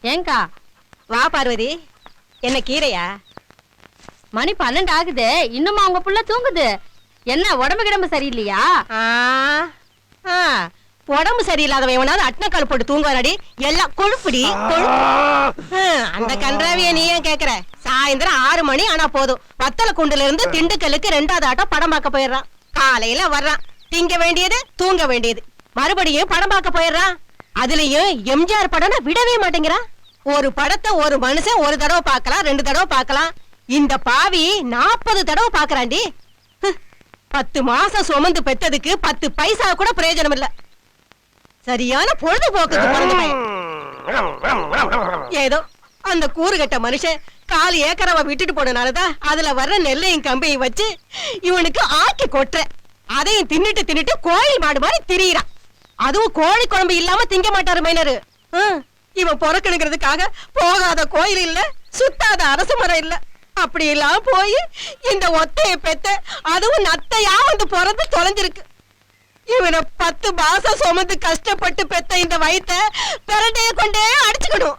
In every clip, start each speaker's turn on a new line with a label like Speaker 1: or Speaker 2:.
Speaker 1: ஏங்கா
Speaker 2: வா பார்வதி, என்ன கீரையா?
Speaker 1: மணி 12 ஆகுது, இன்னுமா உங்க புள்ள தூங்குது? என்ன உடம்பு கிடம்பு சரியில்லையா?
Speaker 2: உடம்பு சரியில்லாதவன் எவனாவது அட்னக்கால் போட்டு தூங்குவானடி? எல்லாம் கொழுப்புடி கொழுப்பு. அந்த கன்றாவிய நீ ஏன் கேக்குற? சாயந்தரம் 6 மணி ஆனா போதும், வத்தல குண்டுல இருந்து திண்டுக்கல்லுக்கு 2வது ஆட்டம் படம் பார்க்க போயிடுறான். காலையில வர்றான், திங்க வேண்டியது தூங்க வேண்டியது, மறுபடியும் படம் பார்க்க போயிடுறான். அதுலயும் எம்ஜிஆர் படம்னா விடவே மாட்டேங்கிறான். ஒரு படத்தை ஒரு மனுஷன் ஒரு தடவை பார்க்கலாம், 2 தடவை பார்க்கலாம். இந்த பாவி 40 தடவை பார்க்கறான்டி. 10 மாசம் சுமந்து பெத்ததுக்கு 10 பைசா கூட பிரயோஜனம் இல்ல. சரியான பொழுதுபோக்குக்கு பிறந்தவன். ஏதோ அந்த கூறுகட்ட மனுஷன் 4 ஏக்கரவ விட்டுட்டு போனனாலதான் அதுல வர்ற நெல்லையும் கம்பையும் வச்சு இவனுக்கு ஆக்கி கொட்டுற. அதையும் தின்னுட்டு தின்னுட்டு கோயில் மாடு மாதிரி திரியிறான். அதுவும் கோழி குழம்பு இல்லாம திங்க மாட்டாரு மைனரு. இவன் பொறக்கணுங்கிறதுக்காக போகாத கோயில் இல்ல, சுத்தாத அரசு மரம் இல்ல. அப்படி எல்லாம் போய் இந்த ஒத்தைய பெத்த, அதுவும் நத்தையா வந்து பிறந்து தொலைஞ்சிருக்கு. இவனை 10 மாசம் சுமந்து கஷ்டப்பட்டு பெத்த இந்த வயித்த பிரண்டைய கொண்டே அடிச்சுக்கணும்.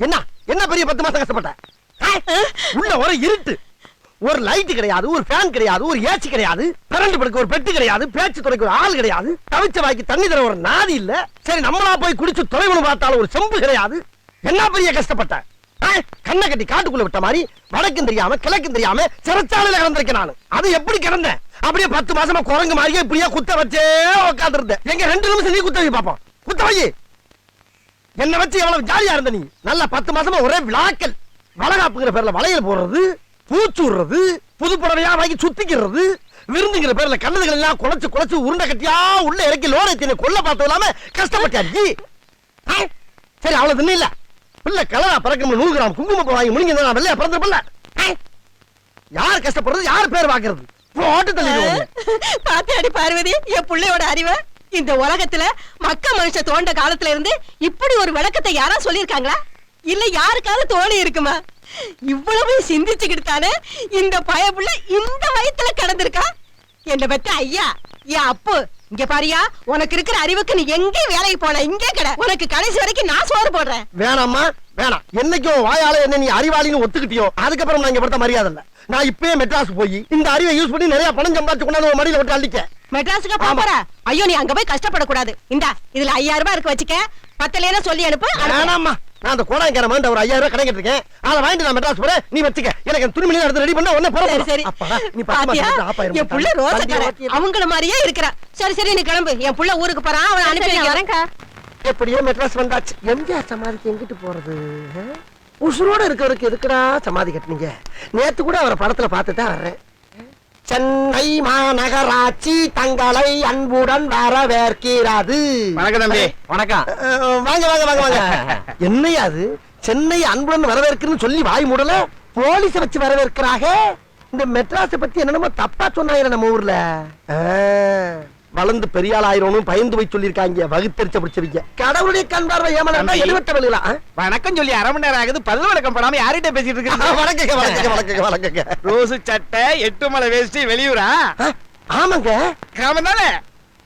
Speaker 3: என்ன என்ன பெரிய 10 மாசம் கஷ்டப்பட்ட? உள்ள ஒரு இருட்டு, ஒரு லைட் கிடையாது, ஒரு ஃபேன் கிடையாது, ஒரு ஏசி கிடையாது, கரண்ட் படுக்க ஒரு பெட்டி கிடையாது, பேச்சு துறைக்கு ஒரு ஆள் கிடையாது, தவிச்ச வாய்க்கு தண்ணி தர ஒரு நாதி இல்ல. சரி நம்மளா போய் குடிச்சு தொலைவனு பார்த்தாலும் ஒரு செம்பு கிடையாது. என்ன பெரிய கஷ்டப்பட்ட? கண்ணை கட்டி காட்டுக்குள்ள விட்ட மாதிரி வடக்கும் தெரியாம கிழக்கும் தெரியாம சிறைச்சாலையில கிடந்திருக்கேன் நான். அது எப்படி கிடந்தேன்? அப்படியே 10 மாசமா குரங்கு மாதிரியே இப்படியா குத்த வச்சே உட்கார்ந்து இருந்தேன். எங்க 2 நிமிஷம் நீ குத்த வை பாப்போம். குத்த வை. என்ன வச்சு எவ்வளவு ஜாலியா இருந்த நீ? நல்லா 10 மாசமா ஒரே விளாக்கல். வளகாப்புங்கிற பேர்ல வளையல் போடுறது, பூச்சுடுறது, புது புடவையா வாங்கி சுத்திக்கிறது, விருந்துங்கிற பேர்ல கண்ணதுகள் எல்லாம் குலைச்சு குலைச்சு உருண்டை கட்டியா உள்ள இறக்கி லோரை கொல்ல பார்த்தது இல்லாம கஷ்டப்பட்டாச்சு. சரி அவ்வளவு தின்னு இல்ல, பிள்ளை கலரா பறக்கணும் 100 கிராம் குங்குமம் வாங்கி முடிங்க வெள்ளையா பிறந்த யார் கஷ்டப்படுறது, யார் பேர் வாக்குறது?
Speaker 2: பாத்தியாடி பார்வதி என் பிள்ளையோட அறிவை? இந்த உலகத்துல மக்க மனுஷ தோண்ட காலத்துல இருந்து இப்படி ஒரு விளக்கத்தை யாரா சொல்லிருக்காங்களா? இல்ல யாருக்காவது தோணி இருக்குமா? இவ்வளவு சிந்திச்சுக்கிட்டு தானே இந்த பயப்புள்ள இந்த வயத்துல கிடந்திருக்கா. என்ன பத்த ஐயா, என் அப்பு இங்க பாரியா, உனக்கு இருக்கிற அறிவுக்கு நீ எங்க வேலைக்கு போன? இங்கே கிட, உனக்கு கடைசி வரைக்கும் நான் சோறு போடுறேன்.
Speaker 3: வேணாம்மா வேணாம். என்னைக்கும் வாயால என்ன நீ அறிவாளின்னு ஒத்துக்கிட்டியோ அதுக்கப்புறம் நான் இங்க படுத்த மரியாதை இல்ல. நான் இப்பயே மெட்ராஸ் போய் இந்த அறிவை யூஸ் பண்ணி நிறைய பணம் சம்பாதிச்சு கொண்டாந்து மடியில விட்டு அள்ளிக்க.
Speaker 2: மெட்ராஸுக்கு போற? ஐயோ நீ அங்க போய் கஷ்டப்படக்கூடாது. இந்தா இதுல 5000 ரூபாய் இருக்கு, வச்சுக்க. 10 சொல்லி அனுப்பு.
Speaker 3: வேணாம்மா, நான் அந்த கோடாய்க்கார மாதிரி ஒரு 5000 ரூபாய் கணக்கிட்டு இருக்கேன். அதை வாங்கிட்டு நான் மெட்ராஸ் போறேன், நீ வச்சுக்க. எனக்கு துணிமணி எடுத்து ரெடி பண்ண உடனே போற. சரி நீ பாத்தியா என் புள்ள ரோசக்காரன் அவங்கள மாதிரியே இருக்கிறா. சரி சரி நீ கிளம்பு, என் புள்ள ஊருக்கு போறான், அவன் அனுப்பி வரேன்க்கா. எப்படியோ மெட்ராஸ் வந்தாச்சு. எம்ஜிஆர் சமாதிக்கு எங்கிட்டு போறது? உசுரோட இருக்கிறவருக்கு எதுக்குடா சமாதி கட்டினீங்க? நேத்து கூட அவரை படத்துல பார்த்துதான் வர்றேன். சென்னை மாநகராட்சி தங்களை அன்புடன் வரவேற்கிறது.
Speaker 4: வணக்கம் தம்பி. வணக்கம்.
Speaker 3: வாங்க வாங்க வாங்க வாங்க. என்னையா அது சென்னை அன்புடன் வரவேற்கிறன்னு சொல்லி வாய் மூடல, போலீஸ வச்சு வரவேற்கிறாங்க. இந்த மெட்ராஸை பத்தி என்னென்னமோ தப்பா சொன்னாங்க நம்ம ஊர்ல. வளர்ந்து பெரியாள் ஆயிரம்னு பயந்து போய் சொல்லிருக்காங்க. வகுத்தறிச்ச பிடிச்சவங்க. கடவுளுடைய கண் பார்வை ஏமாந்தா 77.
Speaker 4: வணக்கம் சொல்லி 1/2 மணி நேரம் ஆகுது, பல்லு வழக்கம் படாம யார்கிட்ட பேசிட்டு இருக்கு?
Speaker 3: வணக்கங்க வணக்கங்க வணக்கங்க வணக்கங்க.
Speaker 4: ரோஸ் சட்டை 8 மலை வேஷ்டி வெளியூரா?
Speaker 3: ஆமாங்க.
Speaker 4: கிராமம் தானே?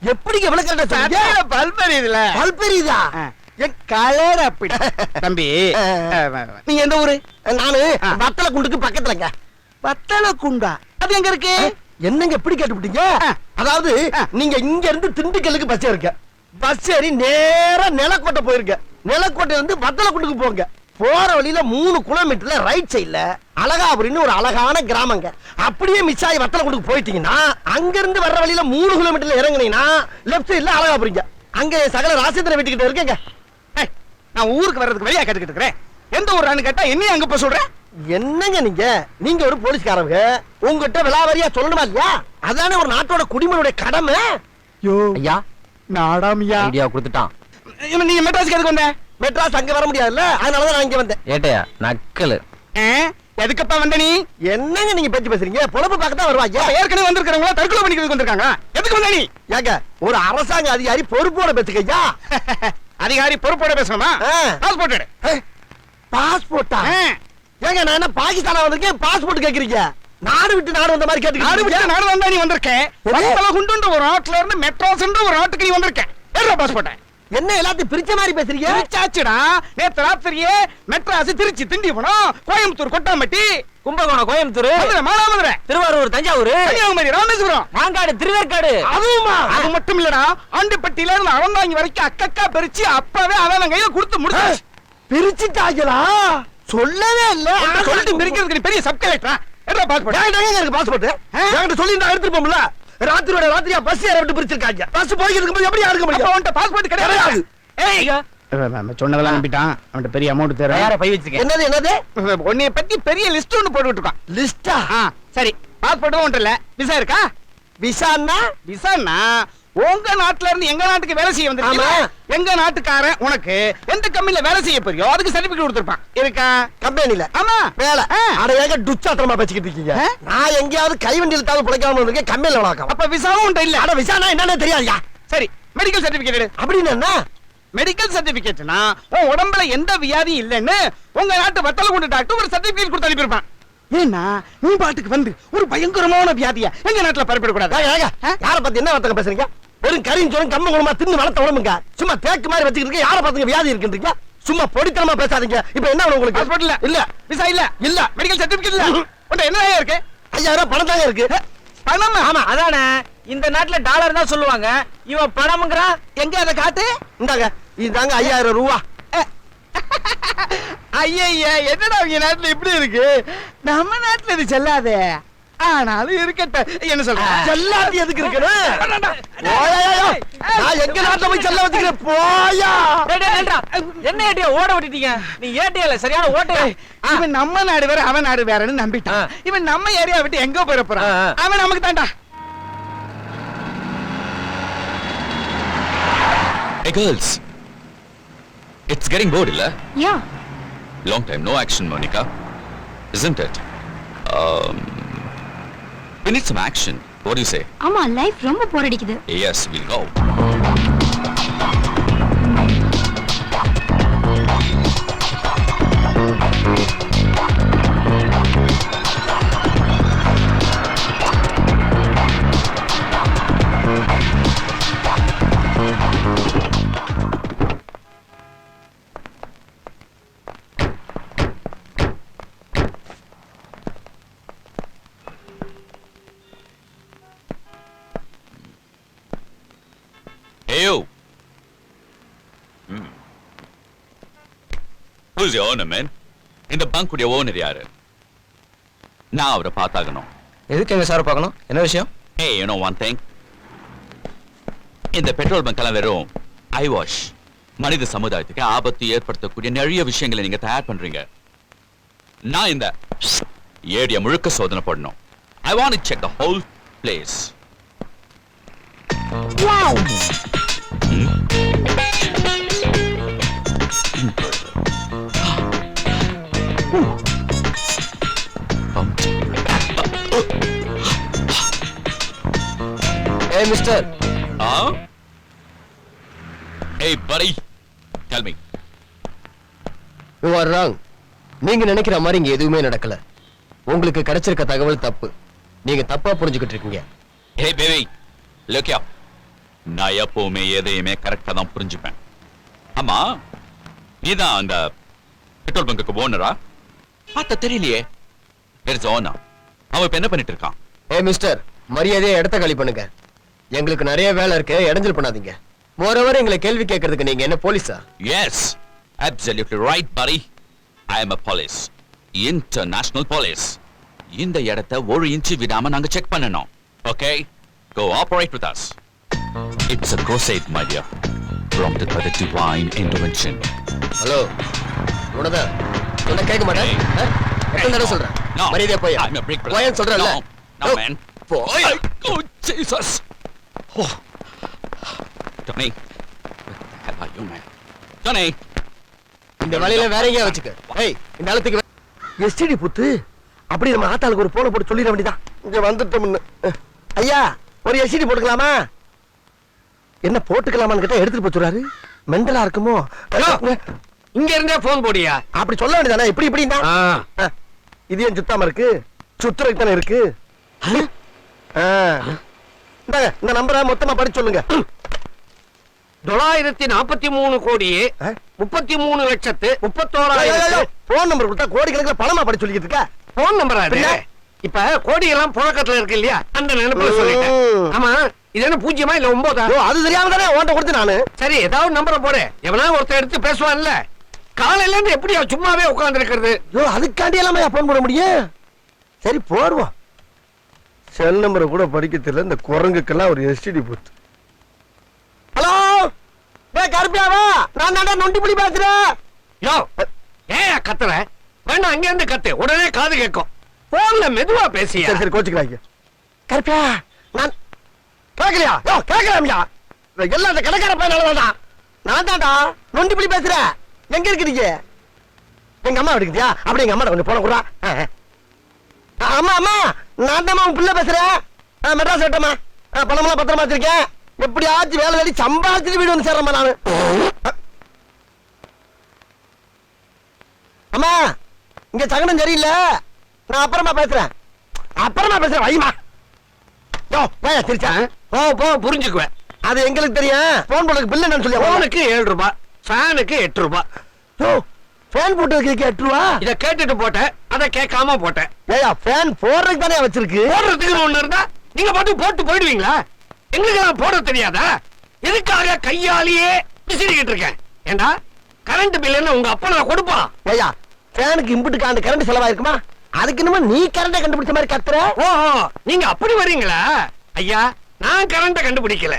Speaker 3: எப்படிங்க விளக்கறத சொல்றீங்க?
Speaker 4: பல்ப் எரியுதுல?
Speaker 3: பல்ப் எரியுதா?
Speaker 4: என் கலர் அப்படி. தம்பி
Speaker 3: நீங்க எந்த ஊரு? நானு வத்தல குண்டுக்கு பக்கத்துலங்க. வத்தல குண்டா? அது எங்க இருக்கு? என்னங்க எப்படி கேட்டுவிட்டீங்க? அதாவது நீங்க இங்க இருந்து திண்டுக்கல்லுக்கு பஸ் ஏறுங்க. பஸ் ஏறி நேரா நிலக்கோட்டை போயிருங்க. நிலக்கோட்டை வந்து வத்தலக்குண்டுக்கு போங்க. போற வழியில 3 கிலோமீட்டர்ல ரைட் சைடுல அழகாபுரின்னு ஒரு அழகான கிராமங்க. அப்படியே மிஸ் ஆகி வத்தலக்குண்டுக்கு போயிட்டீங்கன்னா அங்க இருந்து வர்ற வழியில 3 கிலோமீட்டர்ல இறங்குனீங்கன்னா லெப்ட் சைடுல அழகாபுரிங்க. அங்க சகல ராசேந்திர வீட்டுக்கிட்ட இருக்கேங்க.
Speaker 4: நான் ஊருக்கு வர்றதுக்கு வெளியா கேட்டுக்கிட்டு இருக்கிறேன். எந்த ஊரான்னு கேட்டா என்னையும் அங்க போய் சொல்றேன்.
Speaker 3: என்னங்க நீங்க ஒரு போலீஸ்காரங்க, உங்ககிட்ட விலாவரியா சொல்லணுமா இல்லையா? அதானே ஒரு நாட்டோட குடிமனுடைய கடமை.
Speaker 4: ஐயா நாடாமியா
Speaker 5: ஐடியா கொடுத்துட்டான்.
Speaker 4: நீங்க மெட்ராஸ்க்கு எதுக்கு வந்த?
Speaker 3: மெட்ராஸ் அங்க வர முடியாதுல்ல, அதனாலதான் நான் இங்க வந்தேன்.
Speaker 5: ஏட்டையா நக்கலு.
Speaker 4: எதுக்கப்பா வந்த நீ?
Speaker 3: என்னங்க நீங்க பேச்சு பேசுறீங்க? பொழப்பு பார்க்கத்தான் வருவாங்க.
Speaker 4: ஏற்கனவே வந்திருக்கிறவங்களா தற்கொலை பண்ணிக்கிறதுக்கு வந்திருக்காங்க. எதுக்கு வந்த நீ?
Speaker 3: ஏங்க ஒரு அரசாங்க அதிகாரி பொறுப்போட பேசுகையா?
Speaker 4: அதிகாரி பொறுப்போட பேசணுமா? பாஸ்போர்ட் எடு.
Speaker 3: பாஸ்போர்ட்டா? ஏங்க நான் என்ன பாகிஸ்தானா வந்திருக்கேன், பாஸ்போர்ட் கேக்குறீங்க? நாடு விட்டு நாடு வந்த மாதிரி கேட்டுக்கிட்டு.
Speaker 4: நாடு விட்டு நாடு வந்தா நீ வந்திருக்க. வத்தல குண்டுன்ற ஒரு நாட்டுல இருந்து மெட்ராஸ்ன்ற ஒரு நாட்டுக்கு நீ வந்திருக்க. ஏறா பாஸ்போர்ட்.
Speaker 3: என்ன எல்லாத்தையும் பிரிச்ச மாதிரி பேசுறீங்க?
Speaker 4: பிரிச்சாச்சுடா. நேத்து ராத்திரியே மெட்ராஸ், திருச்சி, திண்டிவனம், கோயம்புத்தூர், கொட்டாம்பட்டி,
Speaker 5: கும்பகோணம், கோயம்புத்தூர்,
Speaker 4: மதுரை, மானாமதுரை,
Speaker 5: திருவாரூர், தஞ்சாவூர்,
Speaker 4: கன்னியாகுமரி, ராமேஸ்வரம்,
Speaker 5: மாங்காடு, திருவேற்காடு.
Speaker 3: அதுவுமா?
Speaker 4: அது மட்டும் இல்லடா, ஆண்டிப்பட்டியில இருந்து அவந்தாங்கி வரைக்கும் அக்கக்கா பிரிச்சு அப்பவே அவன் கையில கொடுத்து முடிச்சு.
Speaker 3: பிரிச்சுட்டாங்களா? சொல்லவே இல்ல.
Speaker 4: சொல்லிட்டு பிரிக்கிறதுக்கு நீ பெரிய சப் கலெக்டரா? என்ன பாஸ்போர்ட்?
Speaker 3: எனக்கு பாஸ்போர்ட் என்கிட்ட சொல்லி நான் எடுத்துட்டு போம்ல. ராத்திரியோட ராத்திரியா பஸ் ஏற விட்டு பிரிச்சிருக்காங்க. பஸ் போயிட்டு இருக்கும்போது எப்படி யாருக்க முடியும்?
Speaker 4: அவன்கிட்ட பாஸ்போர்ட் கிடையாது.
Speaker 5: ஏய்,
Speaker 4: சொன்னதெல்லாம் நம்பிட்டான். அவன்கிட்ட பெரிய அமௌண்ட் தர.
Speaker 5: யார பை வச்சிருக்கேன்?
Speaker 3: என்னது
Speaker 4: உன்னைய பத்தி பெரிய லிஸ்ட் ஒன்னு போட்டுட்டு இருக்கான்.
Speaker 3: லிஸ்டா?
Speaker 4: சரி, பாஸ்போர்ட்டும் ஒன்றும் இல்ல. விசா இருக்கா?
Speaker 3: விசான்னா?
Speaker 4: விசான்னா உங்க நாட்டுல இருந்து எங்க நாட்டுக்கு வேலை செய்ய வந்திருக்கீங்க.
Speaker 3: ஆமா.
Speaker 4: எங்க நாட்டுக்காரன் உனக்கு எந்த கம்பெனில வேலை செய்ய போறியோ அதுக்கு சர்டிபிகேட் கொடுத்திருப்பான். இருக்கா?
Speaker 3: கம்பெனில
Speaker 4: ஆமா.
Speaker 3: வேலை. அட ஏங்க டுச்சாத்தனமா பேசிக்கிட்டு இருக்கீங்க? நான் எங்கேயாவது கைவண்டியில தாவு பிழைக்காம இருக்கேன். கம்பெனில வளர்க்க.
Speaker 4: அப்ப விசாவும் உண்டு இல்ல?
Speaker 3: அட விசானா என்னன்னு தெரியாதுயா.
Speaker 4: சரி, மெடிக்கல் சர்டிபிகேட் எடு.
Speaker 3: அப்படின்னு என்ன?
Speaker 4: மெடிக்கல் சர்டிபிகேட்னா உன் உடம்புல எந்த வியாதியும் இல்லன்னு உங்க நாட்டு வத்தல கொண்டு டாக்டர் ஒரு சர்டிபிகேட் கொடுத்து அனுப்பியிருப்பான். ஏன்னா நீ பாட்டுக்கு வந்து ஒரு பயங்கரமான வியாதியா எங்க நாட்டுல பரப்பிட கூடாது.
Speaker 3: யார பத்தி என்ன வார்த்தை பேசுறீங்க? வெறும் கரியும் சொல்லும் கம்ம குணமா தின்னு வளர்த்த உடம்புங்க. சும்மா தேக்கு மாதிரி வச்சுக்கிட்டு யார பாத்துங்க வியாதி இருக்குன்றீங்க? சும்மா பொடித்தனமா பேசாதீங்க. இப்ப என்ன வேணும் உங்களுக்கு?
Speaker 4: பாஸ்போர்ட் இல்ல,
Speaker 3: இல்ல.
Speaker 4: விசா இல்ல,
Speaker 3: இல்ல.
Speaker 4: மெடிக்கல் சர்டிபிகேட் இல்ல. உன்கிட்ட என்ன இருக்கு?
Speaker 3: 5000 பணம் தாங்க இருக்கு.
Speaker 4: பணமா?
Speaker 5: ஆமா, அதானே. இந்த நாட்டுல டாலர் தான் சொல்லுவாங்க. இவன் பணம்ங்கறான்.
Speaker 4: எங்க அதை காட்டு.
Speaker 3: இந்தாங்க, இதுதாங்க 5000 ரூபா.
Speaker 4: ஐயா, என்னடா உங்க நாட்டுல இப்படி இருக்கு? நம்ம நாட்டுல இது செல்லாதே. ஆனாலும் இருக்கட்டும். என்ன சொல்ற?
Speaker 3: செல்லாது எதுக்கு இருக்குன்னு? ஓயா, நான் எங்க நாட்டுல போய் செல்ல வச்சுக்கிறேன். போயா.
Speaker 5: டேய், டேய், நில்றா. என்ன ஏட்டியா ஓட விட்டுட்டீங்க? நீ ஏட்டியால சரியான ஓட்டே.
Speaker 4: இவன் நம்ம நாடு வேற அவன் நாடு வேறன்னு நம்பிட்டான். இவன் நம்ம ஏரியா விட்டு எங்க போயிட போறான்? அவன் நமக்கு தான்டா.
Speaker 6: Hey girls, it's getting bored, illa?
Speaker 1: Yeah.
Speaker 6: Long time, no action, Monica. Isn't it? We need some action. What do you say?
Speaker 1: ஆமா, லைஃப் ரொம்ப போர் அடிக்குது.
Speaker 6: Yes, we'll go. Hey you. Who's your owner, man? இந்த bank உடைய owner யாரு? நான் அவரை பார்த்தாகணும்.
Speaker 5: எதுக்கு எங்க சார் பார்க்கணும்? என்ன விஷயம்?
Speaker 6: Hey, you know one thing? இந்த பெட்ரோல் பங்க் எல்லாம் வெறும் ஐ வாஷ். மனித சமுதாயத்துக்கு ஆபத்து ஏற்படுத்தக்கூடிய நிறைய விஷயங்களை நீங்க தயார் பண்றீங்க. நான் இந்த ஏரியா முழுக்க சோதனை பண்ணணும். I want to check the whole place.
Speaker 1: Wow.
Speaker 5: ஏய் mister.
Speaker 6: Hey buddy, tell me.
Speaker 7: You are wrong. நீங்க நினைக்கிற மாதிரி இங்க எதுவுமே நடக்கல. உங்களுக்கு கிடைச்சிருக்க தகவல் தப்பு. நீங்க தப்பா புரிஞ்சுக்கிட்டு இருக்கீங்க.
Speaker 6: Hey baby, look here. நான் எப்பவுமே எதையுமே கரெக்டா தான் புரிஞ்சுப்பேன். ஆமா, நீதான் அந்த பெட்ரோல் பங்குக்கு ஓனரா? பார்த்த தெரியலையே. Where is the owner? அவன் இப்ப என்ன பண்ணிட்டு இருக்கான்?
Speaker 7: ஏய் மிஸ்டர், மரியாதையா இடத்த காலி பண்ணுங்க. எங்களுக்கு நிறைய வேலை இருக்கு, இடைஞ்சல் பண்ணாதீங்க. மோரோவர் எங்களை கேள்வி கேட்கறதுக்கு நீங்க என்ன போலீஸா?
Speaker 6: Yes, absolutely right buddy. I am a police. International police. இந்த இடத்தை ஒரு இன்ச் விடாம நாங்க செக் பண்ணணும். Okay? Cooperate with us. It's a crusade, my dear. Prompted by the divine intervention.
Speaker 7: Hello, உனதா சொன்ன கேட்க மாட்டேன். எத்தனை தடவை சொல்றேன்?
Speaker 6: No.
Speaker 7: மரியாதையா போய்.
Speaker 6: I'm a big brother.
Speaker 7: போயேன்னு சொல்றேன்ல.
Speaker 6: No, man.
Speaker 7: போய்.
Speaker 6: Oh, Jesus. Oh. Tony. What the hell are you, man? Tony.
Speaker 7: இந்த வழியில வேற எங்கேயா வச்சுக்க. ஏய், இந்த ஆளத்துக்கு
Speaker 3: எஸ்டிடி புத்து. அப்படி நம்ம ஆத்தாளுக்கு ஒரு போன போட்டு சொல்லிட வேண்டியதான். இங்க வந்துட்டோம்னு. ஐயா, ஒரு எஸ்டிடி போட்டுக்கலாமா? என்ன போட்டுக்கலாமான்னு கேட்டா எடுத்துட்டு போச்சுறாரு. மெண்டலா இருக்குமோ?
Speaker 5: இங்க இருந்தே போன் போடியா?
Speaker 3: அப்படி சொல்ல வேண்டியதானே? இப்படி இப்படின்னா இது ஏன் சுத்தாம இருக்கு? சுத்துறதுக்கு தானே இருக்கு. இந்தாங்க, இந்த நம்பரை மொத்தமா படிச்சு சொல்லுங்க.
Speaker 8: 943 கோடியே 33 லட்சத்து 31,000
Speaker 3: போன் நம்பர் கொடுத்தா கோடிக்கணக்கில் பணமா படி சொல்லிக்கிட்டு இருக்க.
Speaker 8: போன் நம்பரா இது? இப்ப கோடி எல்லாம் புழக்கத்துல இருக்கு இல்லையா, அந்த நினைப்புல சொல்லிட்டேன். ஆமா, இது என்ன 0 இல்ல 9?
Speaker 3: ஐயோ, அது தெரியாம தானே உன்கிட்ட கொடுத்து நானு.
Speaker 8: சரி, ஏதாவது நம்பரை போடு. எவனா ஒருத்தர் எடுத்து பேசுவான்ல. காலையில இருந்து எப்படியா சும்மாவே உட்கார்ந்து இருக்கிறது?
Speaker 3: ஐயோ, அதுக்காண்டி எல்லாமே போன் போட முடியும். சரி போடுவோம். செல் நம்பரை கூட படிக்க தெரியல இந்த குரங்குக்கெல்லாம் ஒரு எஸ்டிடி போட்டு. ஹலோ, டேய் கருப்பியாவா, நான் தான்டா நொண்டிப்புலி பேசுறேன்.
Speaker 8: யோ, ஏயா கத்துற? வேணா அங்க இருந்து கத்து, உடனே காது கேட்கும். போன்ல மெதுவா பேசியா.
Speaker 3: சரி சரி கோச்சுக்கிறாங்க. கருப்பியா, நான் கேட்கலையா? யோ கேட்கலாமியா? எல்லாம் அந்த கடைக்கார பையனாலதான்டா. நான் தான்டா நொண்டிப்புலி பேசுறேன். எங்க இருக்கிறீங்க? எங்க அம்மா எடுக்கிட்டியா? அப்படி எங்க அம்மா கொஞ்சம் போன கூட. அம்மா அம்மா, நான் தான் உன் பிள்ளை பேசுறேன். மெட்ராஸ் விட்டம்மா, பணமெல்லாம் பத்திரமா வச்சிருக்கேன். எப்படியாச்சும் வேலை வேலை சம்பாதிச்சுட்டு வீடு வந்து சேர்றேம்மா நானு. அம்மா, இங்க சகனம் சரியில்லை, நான் அப்புறமா பேசுறேன். வைமா. யோ போயா திருச்சா.
Speaker 8: போ புரிஞ்சுக்குவேன்.
Speaker 3: அது எங்களுக்கு தெரியும். போன் போடுறதுக்கு பில் என்னன்னு சொல்லி.
Speaker 8: போனுக்கு 7 ரூபாய், ஃபேனுக்கு 8 ரூபாய்.
Speaker 3: யோ, ஃபேன் போட்டதுக்கு 8 ரூபா.
Speaker 8: இத கேட்டுட்டு போட்டேன், அத கேட்காம போட்டேன்.
Speaker 3: ஏயா, ஃபேன் போடுறதுக்கு தானே வச்சிருக்கு.
Speaker 8: போடுறதுக்கு ஒண்ணு இருந்தா நீங்க பாட்டு போட்டு போயிடுவீங்களா? எங்களுக்கு நான் போட தெரியாதா? எதுக்காக கையாலேயே விசிறிக்கிட்டு இருக்கேன்? ஏண்டா, கரண்ட் பில் என்ன உங்க அப்பா நான் கொடுப்பான்?
Speaker 3: ஏயா, ஃபேனுக்கு இம்புட்டு காண்டு கரண்ட் செலவாயிருக்குமா? அதுக்கு என்னமோ நீ கரண்ட கண்டுபிடிச்ச மாதிரி கத்துற.
Speaker 8: ஓஹோ, நீங்க அப்படி வரீங்களா? ஐயா, நான் கரண்ட கண்டுபிடிக்கல.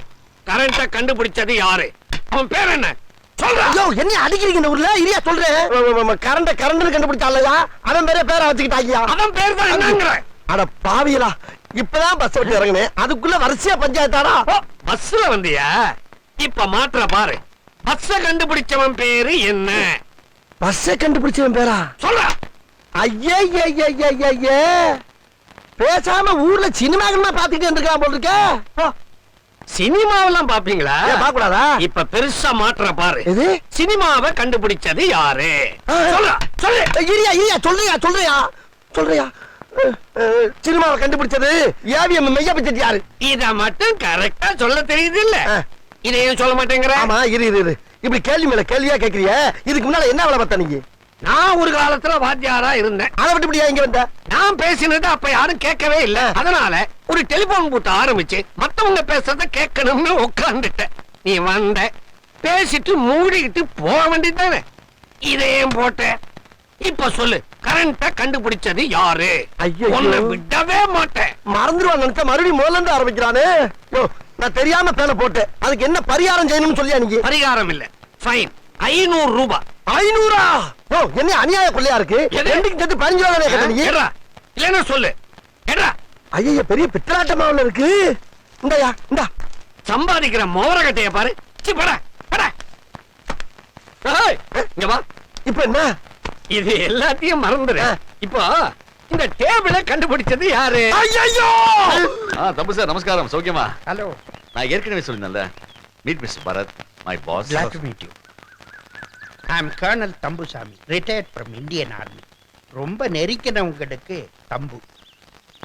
Speaker 8: கரண்ட கண்டுபிடிச்சது யாரு? அவன் பேர் என்ன சொல்ற?
Speaker 3: ஐயோ, என்ன அடிக்கிறீங்க இந்த ஊர்ல? இல்லையா சொல்றேன். கரண்ட் கண்டுபிடிச்சாலையா, அவன் பேரை வச்சுக்கிட்டாங்க.
Speaker 8: அவன் பேர் தான் என்னங்கிற?
Speaker 3: அட பாவியலா, இப்பதான் பஸ் விட்டு இறங்குனேன், அதுக்குள்ள வரிசையா பஞ்சாயத்தாரா?
Speaker 8: பஸ்ல வந்தியா? இப்ப மாற்ற பாரு. பஸ்ஸ கண்டுபிடிச்சவன் பேரு என்ன?
Speaker 3: பஸ்ஸை கண்டுபிடிச்சவன் பேரா?
Speaker 8: சொல்ற.
Speaker 3: ஐயே, பேசாம ஊர்ல சினிமாக்கள்மா பாத்துக்கிட்டு இருக்கலாம் போல இருக்க.
Speaker 8: சினிமாவெல்லாம் பாப்பீங்களா?
Speaker 3: பாக்கூடாதா?
Speaker 8: இப்ப பெருசா மாற்ற பாரு.
Speaker 3: எது?
Speaker 8: சினிமாவை கண்டுபிடிச்சது யாரு? சொல்ற, சொல்லு.
Speaker 3: இரியா சொல்றியா? சினிமாவை கண்டுபிடிச்சது ஏவிஎம் மெய்யா பட்ஜெட் யாரு?
Speaker 8: இத மட்டும் கரெக்டா சொல்ல தெரியுது இல்ல? இதையும் சொல்ல மாட்டேங்கிற?
Speaker 3: ஆமா, இரு. இப்படி கேள்வி மேல கேள்வியா கேக்குறிய? இதுக்கு முன்னால என்ன வேலை பார்த்த நீங்க?
Speaker 8: நான் ஒரு காலத்துல வாத்தியாரா இருந்தேன்.
Speaker 3: அதை விட்டு இப்படியா இங்க வந்த?
Speaker 8: நான் பேசினது அப்ப யாரும் கேட்கவே இல்ல. அதனால ஒரு டெலிபோன் பூத்த ஆரம்பிச்சு மத்தவங்க பேசுறத கேட்கணும்னு உட்கார்ந்துட்டேன். நீ வந்த, பேசிட்டு மூடிக்கிட்டு போக வேண்டியதானே. இதையும் போட்ட. இப்ப சொல்லு, கரண்ட கண்டுபிடிச்சது யாரு?
Speaker 3: ஐயோ,
Speaker 8: உன்னை விடவே மாட்டேன்.
Speaker 3: மறந்துடுவான் நினைச்சா மறுபடியும் முதல்ல இருந்து ஆரம்பிக்கிறானே. நான் தெரியாம பேனை போட்டேன், அதுக்கு என்ன பரிகாரம் செய்யணும்னு சொல்லியா நீங்க?
Speaker 8: பரிகாரம் இல்ல, ஃபைன். 500 ரூபாய்.
Speaker 3: 500? ஓ, என்ன அநியாய கொள்ளையா இருக்கு? ரெண்டுக்கு சேர்த்து 15 ரூபா தானே கேட்ட நீ?
Speaker 8: இல்லன்னா சொல்லு. ஏடா,
Speaker 3: ஐயா, பெரிய பித்தலாட்டமாவுல இருக்கு. இந்தயா, இந்தா.
Speaker 8: சம்பாதிக்கிற மோரகட்டைய பாரு. சி, போடா. இங்க வா.
Speaker 3: இப்ப என்ன?
Speaker 8: இது எல்லாத்தையும் மறந்துரு. இப்போ இந்த டேபிள கண்டுபிடிச்சது யாரு?
Speaker 3: ஐயோ!
Speaker 6: தம்பு சார் நமஸ்காரம். சௌக்கியமா?
Speaker 8: ஹலோ.
Speaker 6: நான் ஏற்கனவே சொல்லிருந்தேன்ல, meet mister Bharat, my boss.
Speaker 9: Glad to meet you. I am Colonel Thambusamy, retired from Indian Army. ரொம்ப நெருக்கினவங்களுக்கு தம்பு.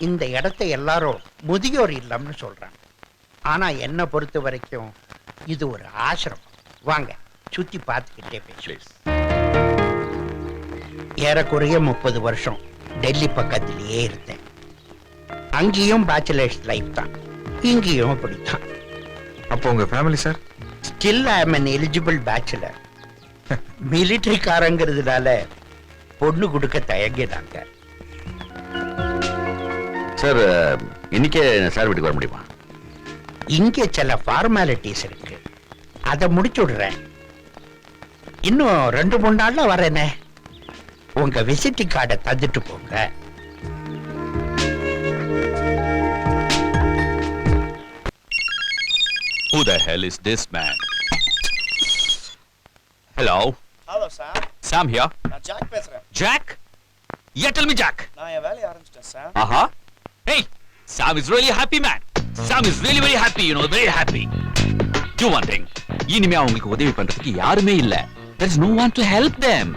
Speaker 9: இந்த இடத்தை எல்லாரும் முதியோர் இல்லம்னு சொல்றாங்க. ஆனா என்ன பொறுத்த வரைக்கும் இது ஒரு ஆசிரமம். வாங்க சுத்தி பார்த்துக்கிட்டே பேசுவேன். ஏறக்குறைய 30 வருஷம் டெல்லி பக்கத்திலேயே இருந்தேன். அங்கேயும் பேச்சுலர்ஸ் லைஃப் தான், இங்கேயும் அப்படித்தான்.
Speaker 10: அப்போ உங்க family sir?
Speaker 9: Still I am an eligible bachelor. மிலிட்டரிக்காரங்கிறதுனால பொண்ணு கொடுக்க தயங்கினாங்க.
Speaker 6: சார், இன்னைக்கே சார் வீட்டுக்கு வர முடியுமா?
Speaker 9: இங்கே சில ஃபார்மாலிட்டிஸ் இருக்கு, அதை முடிச்சு விடுறேன். இன்னும் 2-3 நாள்ல வரேனே. உங்க விசிட்டிங் கார்டை தந்துட்டு போங்க.
Speaker 6: Who the hell is this man? Hello.
Speaker 11: Hello sir.
Speaker 6: Sam here.
Speaker 11: நான் ஜாக் பேசுறேன்.
Speaker 6: Jack? Yeah, tell me Jack.
Speaker 11: நான் என் வேலையை ஆரம்பிச்சிட்டேன் sir.
Speaker 6: Uh-huh. Hey, Sam is really happy man. Sam is really very happy, you know, very happy. Do one thing. இனிமே அவங்களுக்கு உதவி பண்றதுக்கு யாருமே இல்ல. There is no one to help them.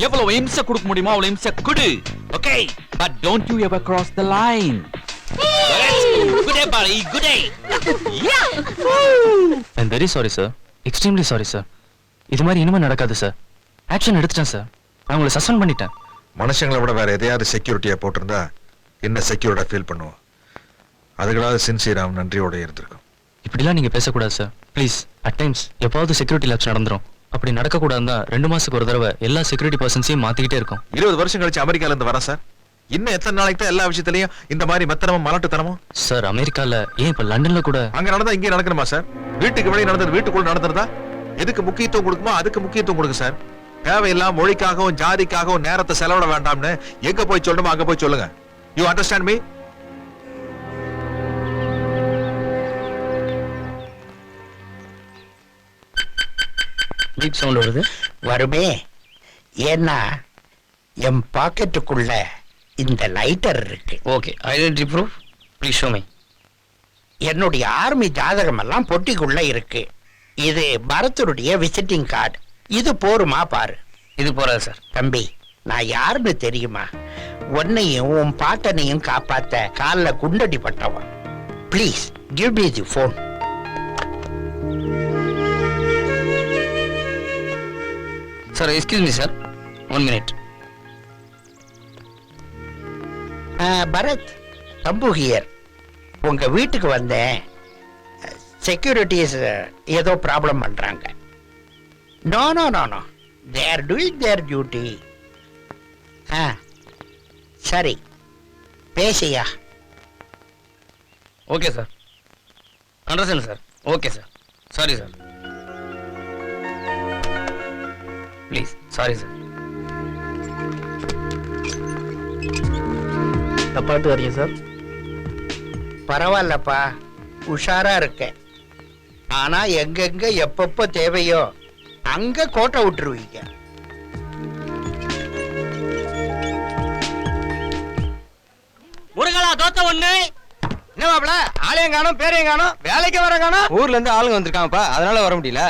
Speaker 6: எவ்வளவு இம்சை கொடுக்க முடியுமோ அவ்வளவு இம்சை கொடு. Okay? But don't you ever cross the line. Good day, buddy. Good day. Yeah.
Speaker 7: I'm very sorry, sir.
Speaker 5: Extremely sorry sir. இது மாதிரி இனிமே நடக்காது சார். ஆக்ஷன் எடுத்துட்டேன் சார். நான் உங்களை சஸ்பெண்ட் பண்ணிட்டேன்.
Speaker 10: மனுஷங்களை விட வேற எதையாவது செக்யூரிட்டியா போட்டிருந்தா என்ன செக்யூரிட்டா ஃபீல் பண்ணுவோம். அதுகளாவது சின்சியரா நன்றியோட இருந்திருக்கும்.
Speaker 5: இப்படிலாம் நீங்க பேசக்கூடாது சார். ப்ளீஸ். அட் டைம்ஸ் எப்பாவது செக்யூரிட்டி லேப்ஸ் நடந்துரும். அப்படி நடக்கக்கூடாதுன்னா 2 மாசத்துக்கு ஒரு தடவை எல்லா செக்யூரிட்டி பர்சன்ஸையும் மாத்திக்கிட்டே இருக்கும்.
Speaker 10: 20 வருஷம் கழிச்சு அமெரிக்கால இருந்து வரேன் சார். இன்னும் எத்தனை நாளைக்கு தான் எல்லா விஷயத்திலையும் இந்த மாதிரி மெத்தனமும் மலட்டுத்தனமும்?
Speaker 5: சார் அமெரிக்கால ஏன் இப்ப லண்டன்ல கூட
Speaker 10: அங்க நடந்தா இங்கே நடக்கணுமா சார்? வீட்டுக்கு வெளியே நடந்தது வீட்டுக்குள்ள நடந்துருதா? எதுக்கு முக்கியத்துவம் கொடுக்குமோ அதுக்கு முக்கியத்துவம் கொடுங்க சார். தேவையில்லாம் மொழிக்காகவும் ஜாதிக்காகவும் நேரத்தை செலவிட வேண்டாம்னு எங்க போய் சொல்லணுமோ அங்க போய் சொல்லுங்க. You understand me?
Speaker 5: Beep sound வருது.
Speaker 9: வருமே, ஏன்னா என் பாக்கெட்டுக்குள்ள இந்த லைட்டர் இருக்கு.
Speaker 5: Okay, identity proof please show me.
Speaker 9: என்னுடைய ஆர்மி ஜாதகம் எல்லாம் பொட்டிக்குள்ள இருக்கு. இது பரதனுடைய விசிட்டிங் கார்டு. இது போருமா பாரு.
Speaker 5: இது போறாது சார்.
Speaker 9: தம்பி, நான் யாருன்னு தெரியுமா? உன்னையும் உன் பாட்டனையும் காப்பாத்த காலில் குண்டடி பட்டவன். Please give me the phone.
Speaker 5: Sir excuse me sir, 1 minute.
Speaker 9: Bharat, Thambu here. உங்க வீட்டுக்கு வந்தேன். செக்யூரிட்டிஸ் ஏதோ ப்ராப்ளம் பண்றாங்க. No no no no, they are doing their duty. சரி, பேசியா?
Speaker 5: Okay sir, understand sir. Okay sir, sorry sir, please sorry sir.
Speaker 3: தப்பாட்டு வரீங்க சார்.
Speaker 9: பரவாயில்லப்பா, உஷாரா இருக்கேன். ஆனா எங்கெங்க எப்பப்ப தேவையோ அங்க கோட்டை விட்டுருவீங்க.
Speaker 5: முருகலா தோத்த ஒண்ணு. என்ன மாப்ள, ஆளையும் காணோம் பேரையும் காணோம், வேலைக்கு வர காணோம். ஊர்ல இருந்து ஆளுங்க வந்திருக்காங்கப்பா, அதனால வர முடியல.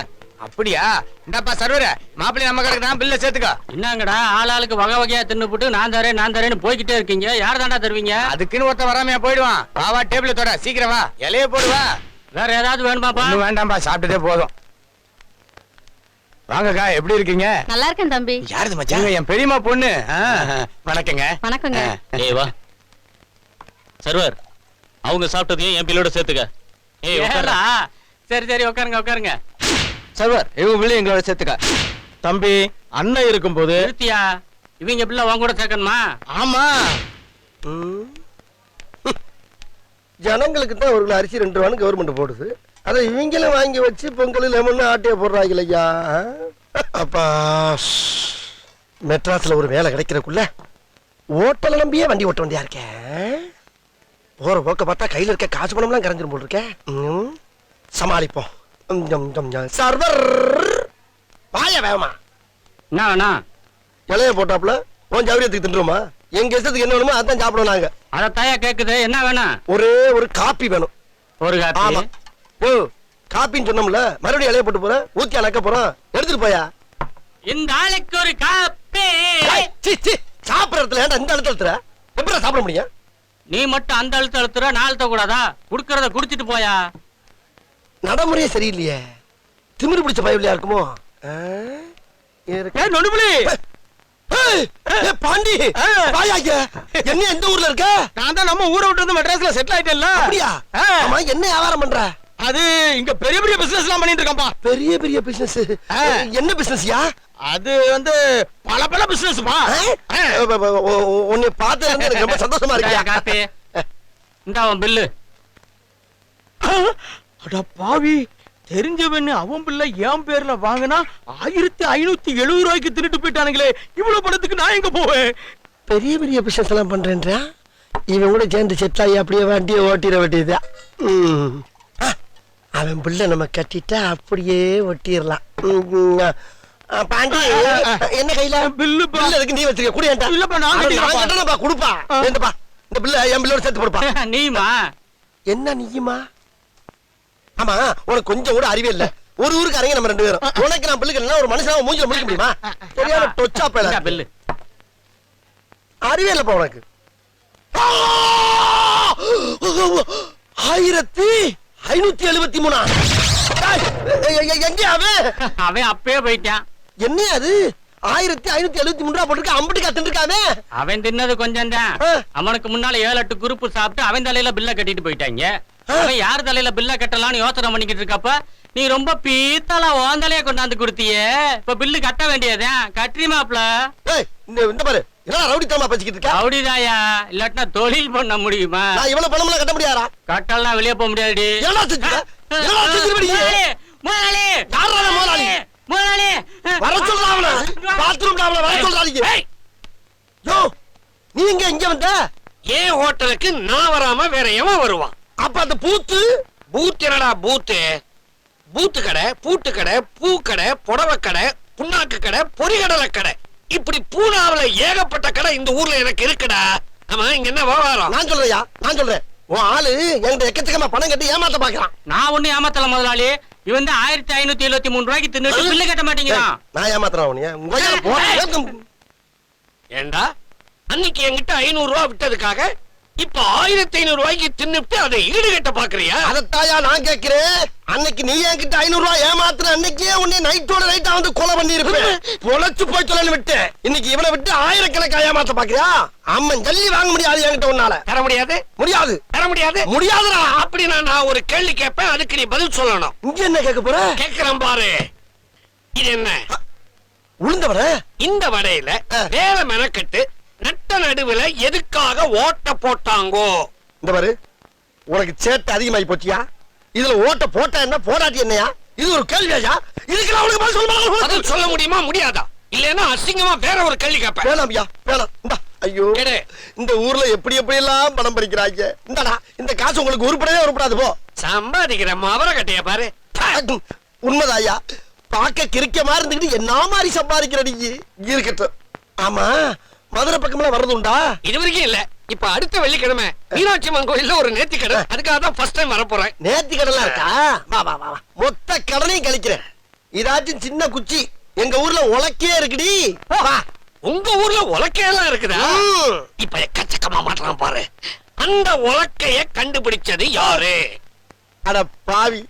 Speaker 5: அப்படியா? இந்தாப்பா சர்வர, மாப்பிள்ளை நம்ம கடைக்கு தான் பில்ல சேர்த்துக்கோ.
Speaker 12: என்னங்கடா ஆளாளுக்கு வகை வகையா தின்னுபுட்டு நான் தரேன்னு போய்கிட்டே இருக்கீங்க. யார் தாண்டா தருவீங்க?
Speaker 5: அதுக்குன்னு ஒருத்த வராமையா போயிடுவான். வாவா டேபிள் தோற, சீக்கிரம் வா, இலைய போடுவா.
Speaker 12: வேற ஏதாவது வேணுமாப்பா?
Speaker 5: ஒண்ணும் வேண்டாம்பா, சாப்பிட்டதே போதும். வாங்கக்கா, எப்படி இருக்கீங்க?
Speaker 1: நல்லா இருக்கேன் தம்பி.
Speaker 5: யாருது மச்சான்? என் பெரியம்மா பொண்ணு. வணக்கங்க.
Speaker 1: வணக்கங்க.
Speaker 12: ஏய் வா சர்வர், அவங்க சாப்பிட்டதையும் என் பிள்ளோட சேர்த்துக்க. ஏய் உட்காரா. சரி சரி உட்காருங்க உட்காருங்க.
Speaker 5: சர்வர், இவங்க பிள்ளை எங்களோட சேர்த்துக்க.
Speaker 4: தம்பி, அண்ணன் இருக்கும்போது
Speaker 12: நிறுத்தியா, இவங்க பிள்ளை உன் கூட சேர்க்கணுமா?
Speaker 5: ஆமா.
Speaker 3: ஜனங்களுக்கு தான் 1 கிலோ அரிசி 2 ரூபான்னு கவர்மெண்ட் போடுது. அதை இவங்களும் வாங்கி வச்சு பொங்கல் லெமன் ஆட்டையை போடுறாங்க இல்லையா? அப்பா, மெட்ராஸ்ல ஒரு வேலை கிடைக்கிறதுக்குள்ள ஓட்டல நம்பியே வண்டி ஓட்ட வேண்டியா இருக்கேன். போற போக்க பார்த்தா கையில இருக்க காசு பணம்லாம் கரைஞ்சிரும் போல் இருக்கேன். சமாளிப்போம். சர்வர் வாய வேகமா.
Speaker 12: என்ன வேணா?
Speaker 3: இலைய போட்டாப்புல உன் சௌரியத்துக்கு தின்றுமா? எங்க இஷ்டத்துக்கு என்ன வேணுமோ அதான் சாப்பிடுவோம் நாங்க.
Speaker 12: அத தாயா கேக்குது. என்ன வேணா?
Speaker 3: ஒரே ஒரு காப்பி வேணும்.
Speaker 12: ஒரு காப்பி?
Speaker 3: ஆமா. ஓ, காப்பின்னு சொன்னோம்ல, மறுபடியும் இலைய போட்டு போறேன். ஊத்தி அணக்க போறேன். எடுத்துட்டு போயா.
Speaker 12: இந்த ஆளுக்கு ஒரு காப்பி.
Speaker 3: சாப்பிடுற இடத்துல ஏன்டா இந்த அழுத்தத்துல எப்படி சாப்பிட முடியும்?
Speaker 12: நீ மட்டும் அந்த அழுத்த அழுத்துற, நான் அழுத்த கூடாதா? குடுக்கறத குடிச்சிட்டு போயா.
Speaker 3: நடைமுறையே சரியில்லையே. திமிரு பிடிச்ச பயவில்லையா இருக்குமோ? பாண்டி, என்ன எந்த ஊர்ல இருக்க?
Speaker 4: நான் தான் நம்ம ஊரை விட்டு வந்து மெட்ராஸ்ல செட்டில் ஆயிட்டேன்ல.
Speaker 3: அப்படியா? ஆமா, என்ன வியாபாரம் பண்ற?
Speaker 4: அது இங்க பெரிய பெரிய பிசினஸ் எல்லாம் பண்ணிட்டு இருக்கான்பா.
Speaker 3: பெரிய பெரிய பிசினஸ்? என்ன பிசினஸ்யா?
Speaker 4: அது வந்து பல பிசினஸ்பா.
Speaker 3: உன்னை பார்த்து எனக்கு ரொம்ப சந்தோஷமா இருக்கியா?
Speaker 12: காப்பி இந்த அவன் பில்லு.
Speaker 4: அட பாவி, தெரிஞ்சவன்னு அவன் பிள்ளை என் பேர்ல வாங்கினா 1570 ரூபாய்க்கு தின்னுட்டு போயிட்டானுங்களே. இவ்வளவு பணத்துக்கு நான் எங்க போவேன்?
Speaker 3: பெரிய பெரிய பிசினஸ் எல்லாம் பண்றேன்றா? இவன் கூட சேர்ந்து செட்டாயி அப்படியே வண்டியை ஓட்டிட வேண்டியதா? அவன் பிள்ளை நம்ம கட்டிட்டா அப்படியே ஒட்டிடலாம். பாண்டி, என்ன கையில
Speaker 4: பில்லு
Speaker 3: இருக்கு? நீ வச்சிருக்க கூட
Speaker 4: இல்லப்பா, நான்
Speaker 3: கொடுப்பா. இந்த பிள்ளை என் பிள்ளோட சேர்த்து கொடுப்பா.
Speaker 12: நீமா?
Speaker 3: என்ன நீயுமா? ஆமா, உனக்கு கொஞ்சம் கூட அறிவே இல்ல. ஒரு ஊருக்கு அரங்க நம்ம 2 பேரும். உனக்கு நான் பிள்ளைக்கு ஒரு மனுஷனாவை மூஞ்சில முடிக்க முடியுமா? தெரியாம டொச்சா பேல
Speaker 12: பில்லு.
Speaker 3: அறிவே இல்லப்பா உனக்கு. 1573 எங்க அவன்?
Speaker 12: அவன் அப்பயே போயிட்டான்.
Speaker 3: என்ன அது 1573 ரூபா போட்டுருக்கு, அம்புட்டு கத்துருக்கானே.
Speaker 12: அவன் தின்னது கொஞ்சம் தான். அவனுக்கு முன்னால 7-8 குரூப் சாப்பிட்டு அவன் தலையில பில்ல கட்டிட்டு போயிட்டாங்க. அவன் யார் தலையில பில்ல கட்டலாம்னு யோசனை பண்ணிக்கிட்டு இருக்கப்ப நீ ரொம்ப பீத்தலா ஓந்தலைய கொண்டாந்து கொடுத்தியே. இப்ப பில்லு கட்ட வேண்டியதான். கட்ரி மாப்ள.
Speaker 3: இந்த பாரு, என்ன ரவுடித்தனமா பேசிக்கிட்டு இருக்க?
Speaker 12: ரவுடிதாயா, இல்லாட்டினா தொழில் பண்ண முடியுமா?
Speaker 3: நான் இவ்வளவு பணம்லாம் கட்ட முடியாதா?
Speaker 12: கட்டலாம் வெளியே போக முடியாதுடி.
Speaker 3: என்ன செஞ்சுட்ட? என்ன செஞ்சுட்ட நீ?
Speaker 12: முதலாளி,
Speaker 3: யாரா முதலாளி?
Speaker 12: முதலாளி
Speaker 3: வர சொல்றாவல. பாத்ரூம்ல அவள வர சொல்றாதீங்க. யோ, நீ இங்க வந்த?
Speaker 8: ஏன் ஹோட்டலுக்கு நான் வராம வேற எவன் வருவான்?
Speaker 3: அப்ப அந்த பூத்து
Speaker 8: என்னடா பூத்து? பூத்து கடை, பூட்டு கடை, பூ கடை, புடவை கடை, புண்ணாக்கு கடை, பொரிகடலை கடை, இப்படி பூனாவுல ஏகப்பட்ட கடை இந்த ஊர்ல எனக்கு இருக்குடா. ஆமா, இங்க என்ன வியாபாரம்?
Speaker 3: நான் சொல்றேன். உன் ஆளு என்கிட்ட எக்கச்சக்கமா பணம் கட்டி ஏமாத்த பாக்குறான்.
Speaker 12: நான் ஒண்ணு ஏமாத்தல முதலாளி. இவன் தான் 1573 ரூபாய்க்கு தின்னுட்டு பில்லு கட்ட மாட்டேங்கிறான்.
Speaker 3: நான் ஏமாத்துறேன் உன்னைய.
Speaker 8: ஏண்டா, அன்னைக்கு என்கிட்ட 500 ரூபாய் விட்டதுக்காக இப்ப 1500 ரூபாய்க்கு தின்னுட்டு அதை ஈடுகட்ட பாக்குறியா?
Speaker 3: அதத்தாயா நான் கேட்கிறேன். அன்னைக்கு நீ என்கிட்ட 500 ரூபாய் ஏமாத்துற அன்னைக்கே உன்னை நைட்டோட நைட்டா வந்து கொலை பண்ணி இருப்பேன். பொழைச்சு போய் சொல்லு விட்டு. இன்னைக்கு இவனை விட்டு ஆயிரக்கணக்கா ஏமாத்த பாக்குறியா? அம்மன் ஜல்லி வாங்க முடியாது என்கிட்ட உன்னால.
Speaker 8: தர முடியாது. தர முடியாது.
Speaker 3: முடியாதுடா.
Speaker 8: அப்படி நான் ஒரு கேள்வி கேட்பேன், அதுக்கு நீ பதில் சொல்லணும்.
Speaker 3: இங்க என்ன கேட்க போற?
Speaker 8: கேட்கிறேன் பாரு. இது என்ன?
Speaker 3: உளுந்த வடை.
Speaker 8: இந்த வடையில வேற மெனக்கட்டு நட்ட நடுவுல எதுக்காக ஓட்ட போட்டாங்கோ?
Speaker 3: இந்த பாரு, உனக்கு சேட்டை அதிகமாயி போச்சியா? இதுல ஓட்ட போட்டா என்ன, போடாட்டி என்னையா? இது ஒரு கேள்வியா? இதுக்கெல்லாம் உனக்கு
Speaker 8: பதில் சொல்ல முடியுமா, முடியாதா? இல்லன்னா அசிங்கமா வேற ஒரு கேள்வி கேட்பேன்.
Speaker 3: வேணாம்யா, வேணாம். ஐயோ, இந்த ஊர்ல எப்படி எல்லாம் பணம் பறிக்கிறாங்க. இந்தடா, இந்த காசு உங்களுக்கு உருப்படாது போ.
Speaker 8: சம்பாதிக்கிற மவர கட்டைய பாரு.
Speaker 3: உண்மைதாயா, பாக்க கிரிக்க மாதிரி இருந்துக்கிட்டு என்ன மாதிரி சம்பாதிக்கிற நீ. இருக்கட்டும். ஆமா, மதுரை பக்கம்லாம் வர்றது உண்டா?
Speaker 8: இது வரைக்கும் இல்ல. இப்ப அடுத்த வெள்ளிக்கிழமை மீனாட்சி அம்மன் கோயில்ல ஒரு நேர்த்தி கடை, அதுக்காக தான் ஃபர்ஸ்ட் டைம் வர போறேன்.
Speaker 3: நேர்த்தி கடலாம் இருக்கா? வா. மொத்த கடனையும் கழிக்கிறேன். இதாச்சும் சின்ன குச்சி எங்க ஊர்ல உலக்கே இருக்குடி. வா.
Speaker 8: உங்க ஊர்ல உலக்கையெல்லாம் இருக்குதா? இப்ப எக்கச்சக்கமா மாட்டலாம் பாரு. அந்த உலக்கைய கண்டுபிடிச்சது யாரு?
Speaker 3: அட பாவி,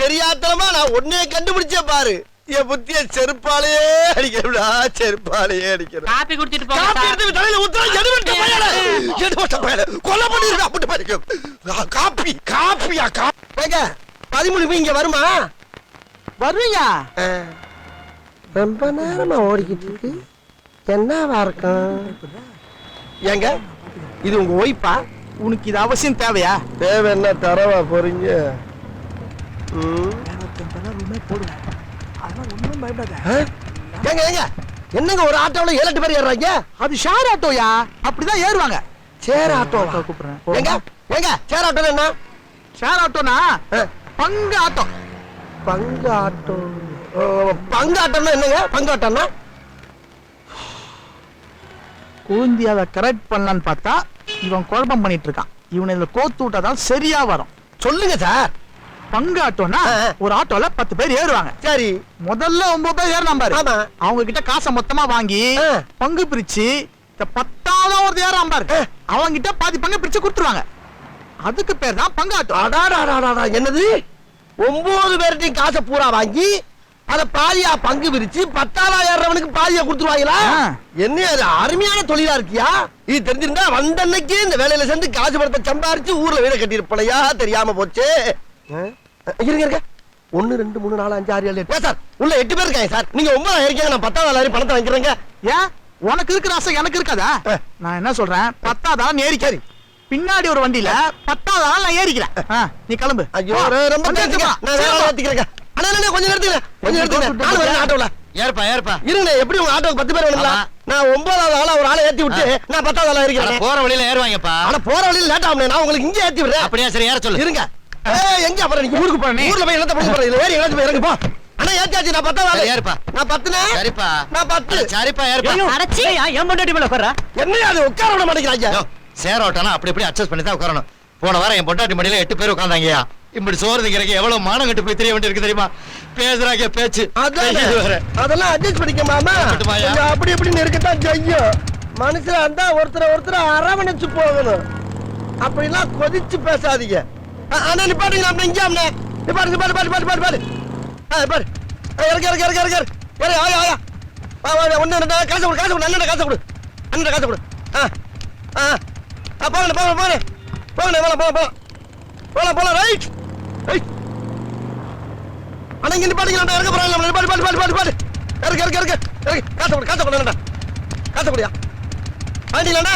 Speaker 3: தெரியாதனமா நான் ஒன்னே கண்டுபிடிச்சேன் பாரு. என் புத்திய செருப்பாலே அடிக்கிறா, செருப்பாலே அடிக்கிறேன்.
Speaker 12: காப்பி குடிச்சிட்டு போங்க.
Speaker 3: காப்பி எடுத்து தலையில ஊத்துறா. எதுவட்ட பயல கொலை பண்ணிருக்கா. அப்படி பாருங்க. காப்பியா? ஏங்க 13 இங்க வருமா?
Speaker 4: வருவீங்க.
Speaker 3: ரொம்ப நேரமா ஓடிக்கிட்டு இருக்கு. என்னவா இருக்கும்? ஏங்க, இது உங்க ஒய்ஃபா?
Speaker 4: உனக்கு இது அவசியம் தேவையா?
Speaker 3: தேவை என்ன, தரவா போறீங்க? என்னங்க ஒரு ஆட்டோல 7-8 பேர் ஏறுறாங்க?
Speaker 4: அது ஷேர் ஆட்டோயா, அப்படிதான் ஏறுவாங்க.
Speaker 3: சேர் ஆட்டோவா?
Speaker 4: கூப்பிடுறேன்.
Speaker 3: ஏங்க சேர் ஆட்டோ என்ன?
Speaker 4: ஷேர் ஆட்டோனா பங்கு ஆட்டோ.
Speaker 3: பங்கு ஆட்டோ. பங்கு ஆட்டோன்னா என்னங்க? பங்கு ஆட்டோன்னா
Speaker 4: கூந்தியாவை கரெக்ட் பண்ணலான்னு பார்த்தா இவன் குழப்பம் பண்ணிட்டு இருக்கான். இவனை இதுல கோத்து விட்டாதான் சரியா வரும்.
Speaker 3: சொல்லுங்க சார்.
Speaker 4: பங்கு ஆட்டோனா ஒரு ஆட்டோல 10 பேர் ஏறுவாங்க.
Speaker 3: சரி,
Speaker 4: முதல்ல 9 பேர் ஏறினா பாரு. அவங்க கிட்ட காசை மொத்தமா வாங்கி பங்கு பிரிச்சு 10ஆவது ஒரு ஏறாம பாரு, அவங்க கிட்ட பாதி பங்கு பிரிச்சு கொடுத்துருவாங்க. அதுக்கு பேர் தான் பங்கு ஆட்டோ.
Speaker 3: அடாடா, என்னது 9 பேர்ட்டையும் காசை பூரா வாங்கி அத பாதியா பங்கு பிரிச்சு 10ஆவது ஏறவனுக்கு பாதியா கொடுத்துருவாங்களா? என்ன அது அருமையான தொழிலா இருக்கியா? இது தெரிஞ்சிருந்தா வந்தன்னைக்கு இந்த வேலையில சேர்ந்து காசு பணத்தை சம்பாரிச்சு ஊர்ல வீட கட்டியிருப்பலையா? தெரியாம போச்சு. இருங்க 1 2 3 4 5 6 7 8 சார், உள்ள 8 பேர் இருக்காங்க சார். நீங்க 9 இருக்கீங்க, நான் 10ஆவது பணத்தை வாங்கிக்கிறேங்க.
Speaker 4: ஏன் உனக்கு இருக்கிற ஆசை எனக்கு இருக்காதா? நான் என்ன சொல்றேன், 10ஆவது ஏறிக்காரி பின்னாடி ஒரு வண்டியில 10ஆவது நான் ஏறிக்கிறேன். நீ கிளம்பு.
Speaker 3: ஐயோ, ரொம்ப ஏத்திக்கிறேங்க. கொஞ்சம் நிறுத்துங்க. நான் வரேன் ஆட்டோல.
Speaker 5: ஏறுப்பா.
Speaker 3: இருங்க, எப்படி உங்க ஆட்டோக்கு 10 பேர் வேணுங்களா? நான் 9ஆவது ஆளா ஒரு ஆளை ஏத்தி விட்டு நான் 10ஆவது ஆளா இருக்கிறேன்.
Speaker 5: போற வழியில ஏறுவாங்கப்பா.
Speaker 3: ஆனா போற வழியில லேட் ஆகும். நான் உங்களுக்கு இங்க ஏத்தி விடுறேன்.
Speaker 5: அப்படியே சரி, ஏற சொல்லு.
Speaker 3: இருங்க. எங்க அப்புறம் நீங்க ஊருக்கு போறீங்க? ஊர்ல போய் என்னத்த பண்ண போறீங்க? வேற எங்கயாச்சும் போய் இறங்கு போ. அண்ணா ஏத்தியாச்சு. நான் 10ஆவது ஆளு.
Speaker 5: ஏறுப்பா.
Speaker 3: நான் 10னே.
Speaker 5: சரிப்பா.
Speaker 3: நான் 10.
Speaker 5: சரிப்பா, ஏறுப்பா.
Speaker 12: அடச்சி ஏன் பொண்டாட்டி மேல உட்கார்றா?
Speaker 3: என்ன அது உட்கார விட மாட்டேங்கிறாங்க?
Speaker 5: சேர் ஓட்டனா அப்படி அட்ஜஸ்ட் பண்ணி தான் உட்காரணும். போன வாரம் என் பொண்டாட்டி மடியில 8 பேர் உட்கார்ந்தாங்கயா. இப்படி சோறு திங்கிறக்கு எவ்வளவு மானம் கட்டு போய் தெரிய வேண்டியிருக்கு தெரியுமா? பேசுறாங்க பேச்சு.
Speaker 3: அதெல்லாம் அட்ஜஸ்ட் பண்ணிக்க மாமா. அப்படி இப்படி இருக்கத்தான் செய்யும். மனுஷனா இருந்தா ஒருத்தர் அரவணைச்சு போகணும். அப்படிலாம் கொதிச்சு பேசாதீங்க. அண்ணா நிப்பாட்டுங்க. அப்படி இங்க அண்ணா நிப்பாட்டு. பாரு இறக்கு இறக்கு இறக்கு இறக்கு இறக்கு ஆயா ஆயா ஒண்ணு ரெண்டு காசு கொடு காசு கொடு அண்ணன் காசு கொடு அண்ணன் காசு கொடு போகணும் போகணும் போகணும் போகணும் போகலாம் போகலாம் போகலாம் போகலாம் ரைட் ரைட் அண்ணா இங்க நிப்பாட்டிக்கலாம் இறக்க போறாங்க பாட்டு பாட்டு பாட்டு பாட்டு பாட்டு இறக்கு இறக்கு இறக்கு இறக்கு காசு கொடு அண்ணா காசு கொடுயா வாங்கிக்கலாண்ணா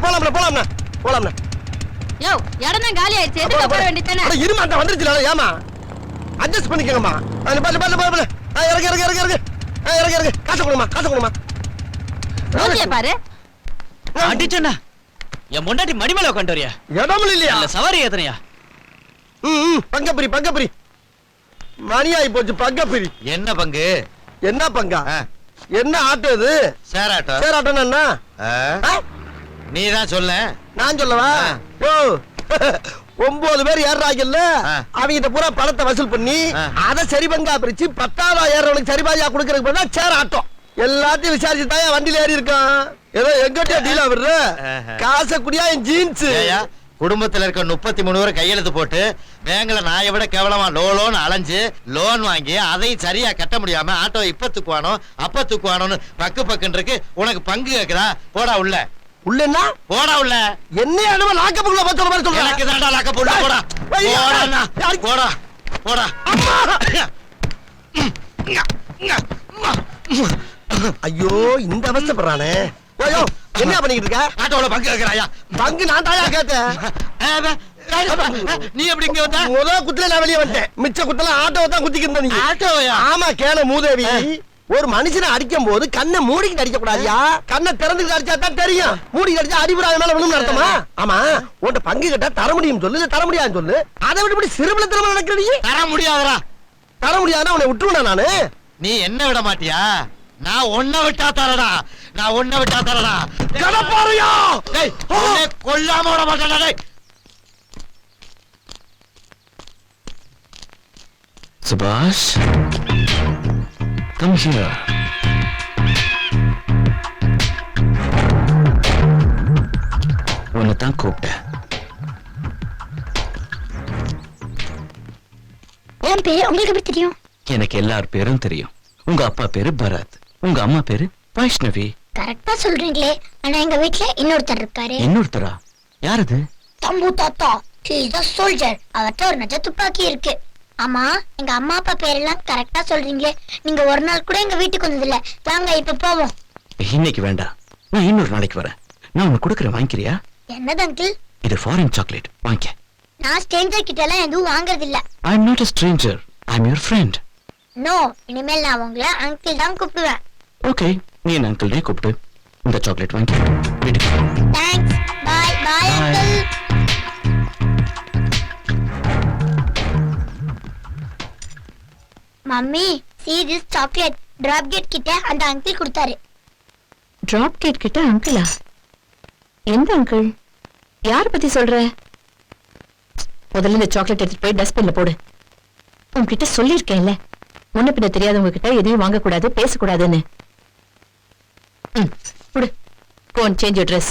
Speaker 3: போலாம்ண்ணா போலாம்ண்ணா போலாம்ண்ணா
Speaker 1: யோ இடம் தான் காலி ஆயிடுச்சு எதுக்கு போற வேண்டியதானே
Speaker 3: இருமாட்டா வந்துருச்சுல ஏமா அட்ஜஸ்ட் பண்ணிக்கங்கம்மா பாட்டு பாட்டு பாட்டு இறக்கு இறக்கு இறக்கு இறக்கு இறக்கு இறக்கு காசு கொடுமா
Speaker 1: ரோஜியை பாரு
Speaker 12: அடிச்சண்ணா என் பொண்டாட்டி மடிமேல உட்காந்து வரியா
Speaker 3: இடமும் இல்லையா
Speaker 12: சவாரி ஏத்தனையா
Speaker 3: பங்கப்பிரி பங்கப்பிரி மணியாயி போச்சு பங்கப்பிரி
Speaker 5: என்ன பங்கு
Speaker 3: என்ன பங்கா என்ன ஆட்டோ இது
Speaker 5: சேராட்டோ
Speaker 3: சேராட்டோன்னா என்ன
Speaker 5: நீ தான் சொல்ல
Speaker 3: நான் சொல்லவா ஓ 9 பேர் ஏறாங்கல்ல அவங்க பூரா பணத்தை வசூல் பண்ணி அதை சரி பங்கா பிரிச்சு 10,000 ஏறவனுக்கு சரி பாதியா கொடுக்கறதுக்கு பதிலா சேர் ஆட்டோ எல்லாத்தையும் விசாரிச்சு தான் வண்டியில ஏறி இருக்கான் ஏதோ எங்கிட்ட டீலா விடுற காசை குடியா என் ஜீன்ஸ்
Speaker 5: குடும்பத்துல இருக்க 33 பேர் கையெழுத்து போட்டு பேங்க்ல நாயை விட கேவலமா லோன் அலைஞ்சு லோன் வாங்கி அதையும் சரியா கட்ட முடியாம ஆட்டோ இப்ப தூக்குவானோ அப்ப தூக்குவானோன்னு பக்குன்னு இருக்கு உனக்கு பங்கு கேக்குதா போடா உள்ள
Speaker 3: உள்ளன்னா
Speaker 5: போடா உள்ள
Speaker 3: என்ன அனும லாக்கப்புக்குள்ள பத்தற மாதிரி சொல்ற
Speaker 5: எனக்கு தான்டா லாக்கப் உள்ள போடா போடா போடா
Speaker 3: ஐயோ இந்த அவஸ்தைப்படுறானே ஐயோ என்ன பண்ணிட்டு இருக்க
Speaker 5: ஆட்டோல பங்கு கேக்குறாயா
Speaker 3: பங்கு நான் தாயா கேட்டேன்
Speaker 5: நீ எப்படி இங்க வந்த
Speaker 3: முதல் குத்துல நான் வெளியே வந்தேன் மிச்ச குத்துல ஆட்டோவை தான் குத்திக்கிட்டு நீ
Speaker 5: ஆட்டோயா
Speaker 3: ஆமா கேள மூதேவி ஒரு மனுஷனை அடிக்கும் போது கண்ணை மூடிக்கிட்டு அடிக்க கூடாதியா கண்ணை திறந்துக்கிட்டு அடிச்சா தான் தெரியும் மூடிக்கிட்டு அடிச்சா அடிபடாத மேல விழுந்து நடத்தமா ஆமா உன்கிட்ட பங்கு கேட்டா தர முடியும் சொல்லு இல்ல தர முடியாதுன்னு சொல்லு அதை விட்டு இப்படி சிறுபலத்திரமா நடக்கிற நீ
Speaker 5: தர முடியாதடா
Speaker 3: தர முடியாதுன்னா உன்னை விட்டுருவா நானு
Speaker 5: நீ என்ன விட மாட்டியா நான் ஒன்ன விட்டா தரடா நான் ஒன்ன விட்டா தரடா
Speaker 3: கடப்பாறையா
Speaker 5: டேய் உன்னை கொல்லாம விட மாட்டேன்டா டேய்
Speaker 7: சுபாஷ் கம் ஹியர் உன்னை தான் கூப்பிட்டேன்
Speaker 13: என் பேர் உங்களுக்கு எப்படி தெரியும்
Speaker 7: எனக்கு எல்லார் பேரும் தெரியும் உங்க அப்பா பேரு பரத் உங்க அம்மா பேரு வைஷ்ணவி
Speaker 13: கரெக்டா சொல்றீங்களே ஆனா எங்க வீட்ல இன்னொருத்தர் இருக்காரு
Speaker 7: இன்னொருத்தரா யாரது
Speaker 13: தம்பு தாத்தா he is a soldier அவர்ட்ட ஒரு நெஜ துப்பாக்கி இருக்கு ஆமா எங்க அம்மா அப்பா பேரெல்லாம் கரெக்டா சொல்றீங்களே நீங்க ஒரு நாள் கூட எங்க வீட்டுக்கு வந்தது இல்ல வாங்க இப்ப போவோம்
Speaker 7: இன்னைக்கு வேண்டாம் நான் இன்னொரு நாளைக்கு வரேன் நான் உனக்கு கொடுக்கறேன் வாங்கிக்கிறியா
Speaker 13: என்னது அங்கிள்
Speaker 7: இது ஃபாரின் சாக்லேட் வாங்கிக்க
Speaker 13: நான் ஸ்ட்ரேஞ்சர் கிட்ட எல்லாம் எதுவும் வாங்குறது இல்ல
Speaker 7: I am not a stranger I am your friend
Speaker 13: no இனிமேல் நான் உங்களை அங்கிள் தான் கூப்பிடுவேன்
Speaker 7: ஓகே நீ என்ன அங்கிள்னே கூப்பிடு இந்த சாக்லேட் வாங்கி வீட்டுக்கு
Speaker 13: thanks bye bye uncle mummy see this chocolate drop gate கிட்ட அந்த அங்கிள் கொடுத்தாரு
Speaker 1: டிராப் கேட் கிட்ட அங்கிளா எந்த அங்கிள் யார பத்தி சொல்ற முதல்ல இந்த சாக்லேட் எடுத்துட்டு போய் டஸ்ட்பின்ல போடு உன்கிட்ட சொல்லிருக்கேன்ல முன்ன பின்ன தெரியாதவங்க கிட்ட எதையும் வாங்க கூடாது பேசக்கூடாதுன்னு புடு go and change your dress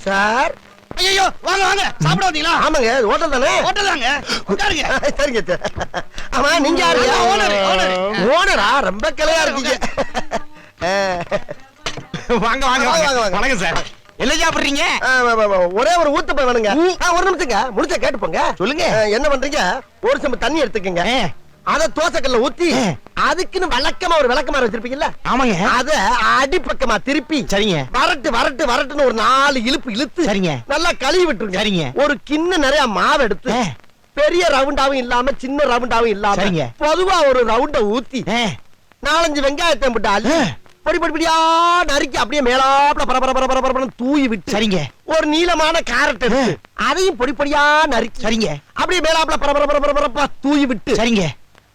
Speaker 3: sir
Speaker 4: ஐயோ வாங்க வாங்க சாப்பிட வந்தீங்களா
Speaker 3: ஆமாங்க ஹோட்டல் தானே
Speaker 4: ஹோட்டல் தாங்க உட்காருங்க
Speaker 3: சரிங்க சார் ஆமா நீங்க யாருங்க ஓனரா ரொம்ப கிளையா இருக்கீங்க
Speaker 4: வாங்க வாங்க வாங்க வணக்கம் சார் என்ன சாப்பிடுறீங்க
Speaker 3: ஒரே ஒரு ஊத்தப்ப வேணுங்க ஒரு நிமிஷங்க முடிச்ச கேட்டு போங்க
Speaker 4: சொல்லுங்க
Speaker 3: என்ன பண்றீங்க ஒரு சம்பு தண்ணி எடுத்துக்கங்க அத தோசைக்கல்ல ஊத்தி அதுக்குன்னு வழக்கமா ஒரு விளக்கமாறு வச்சிருப்பீங்கல்ல
Speaker 4: ஆமாங்க
Speaker 3: அத அடிப்பக்கமா திருப்பி
Speaker 4: சரிங்க
Speaker 3: வரட்டுன்னு ஒரு 4 இழுப்பு இழுத்து
Speaker 4: சரிங்க
Speaker 3: நல்லா கழுவி விட்டுருங்க
Speaker 4: சரிங்க
Speaker 3: ஒரு கிண்ண நிறைய மாவு எடுத்து பெரிய ரவுண்டாவும் இல்லாம சின்ன ரவுண்டாவும் இல்லாம
Speaker 4: சரிங்க
Speaker 3: பொதுவா ஒரு ரவுண்ட ஊத்தி 4-5 வெங்காயத்தை போட்டு அள்ளி படிப்படியா நறுக்கி அப்படியே மேலாப்ல பரபர தூவி விட்டு
Speaker 9: சரிங்க.
Speaker 3: ஒரு நீளமான கேரட் எடுத்து அதையும் பொடிப்படியா நறுக்கி
Speaker 9: சரிங்க.
Speaker 3: அப்படியே மேலாப்ல பரபர தூவி விட்டு
Speaker 9: சரிங்க.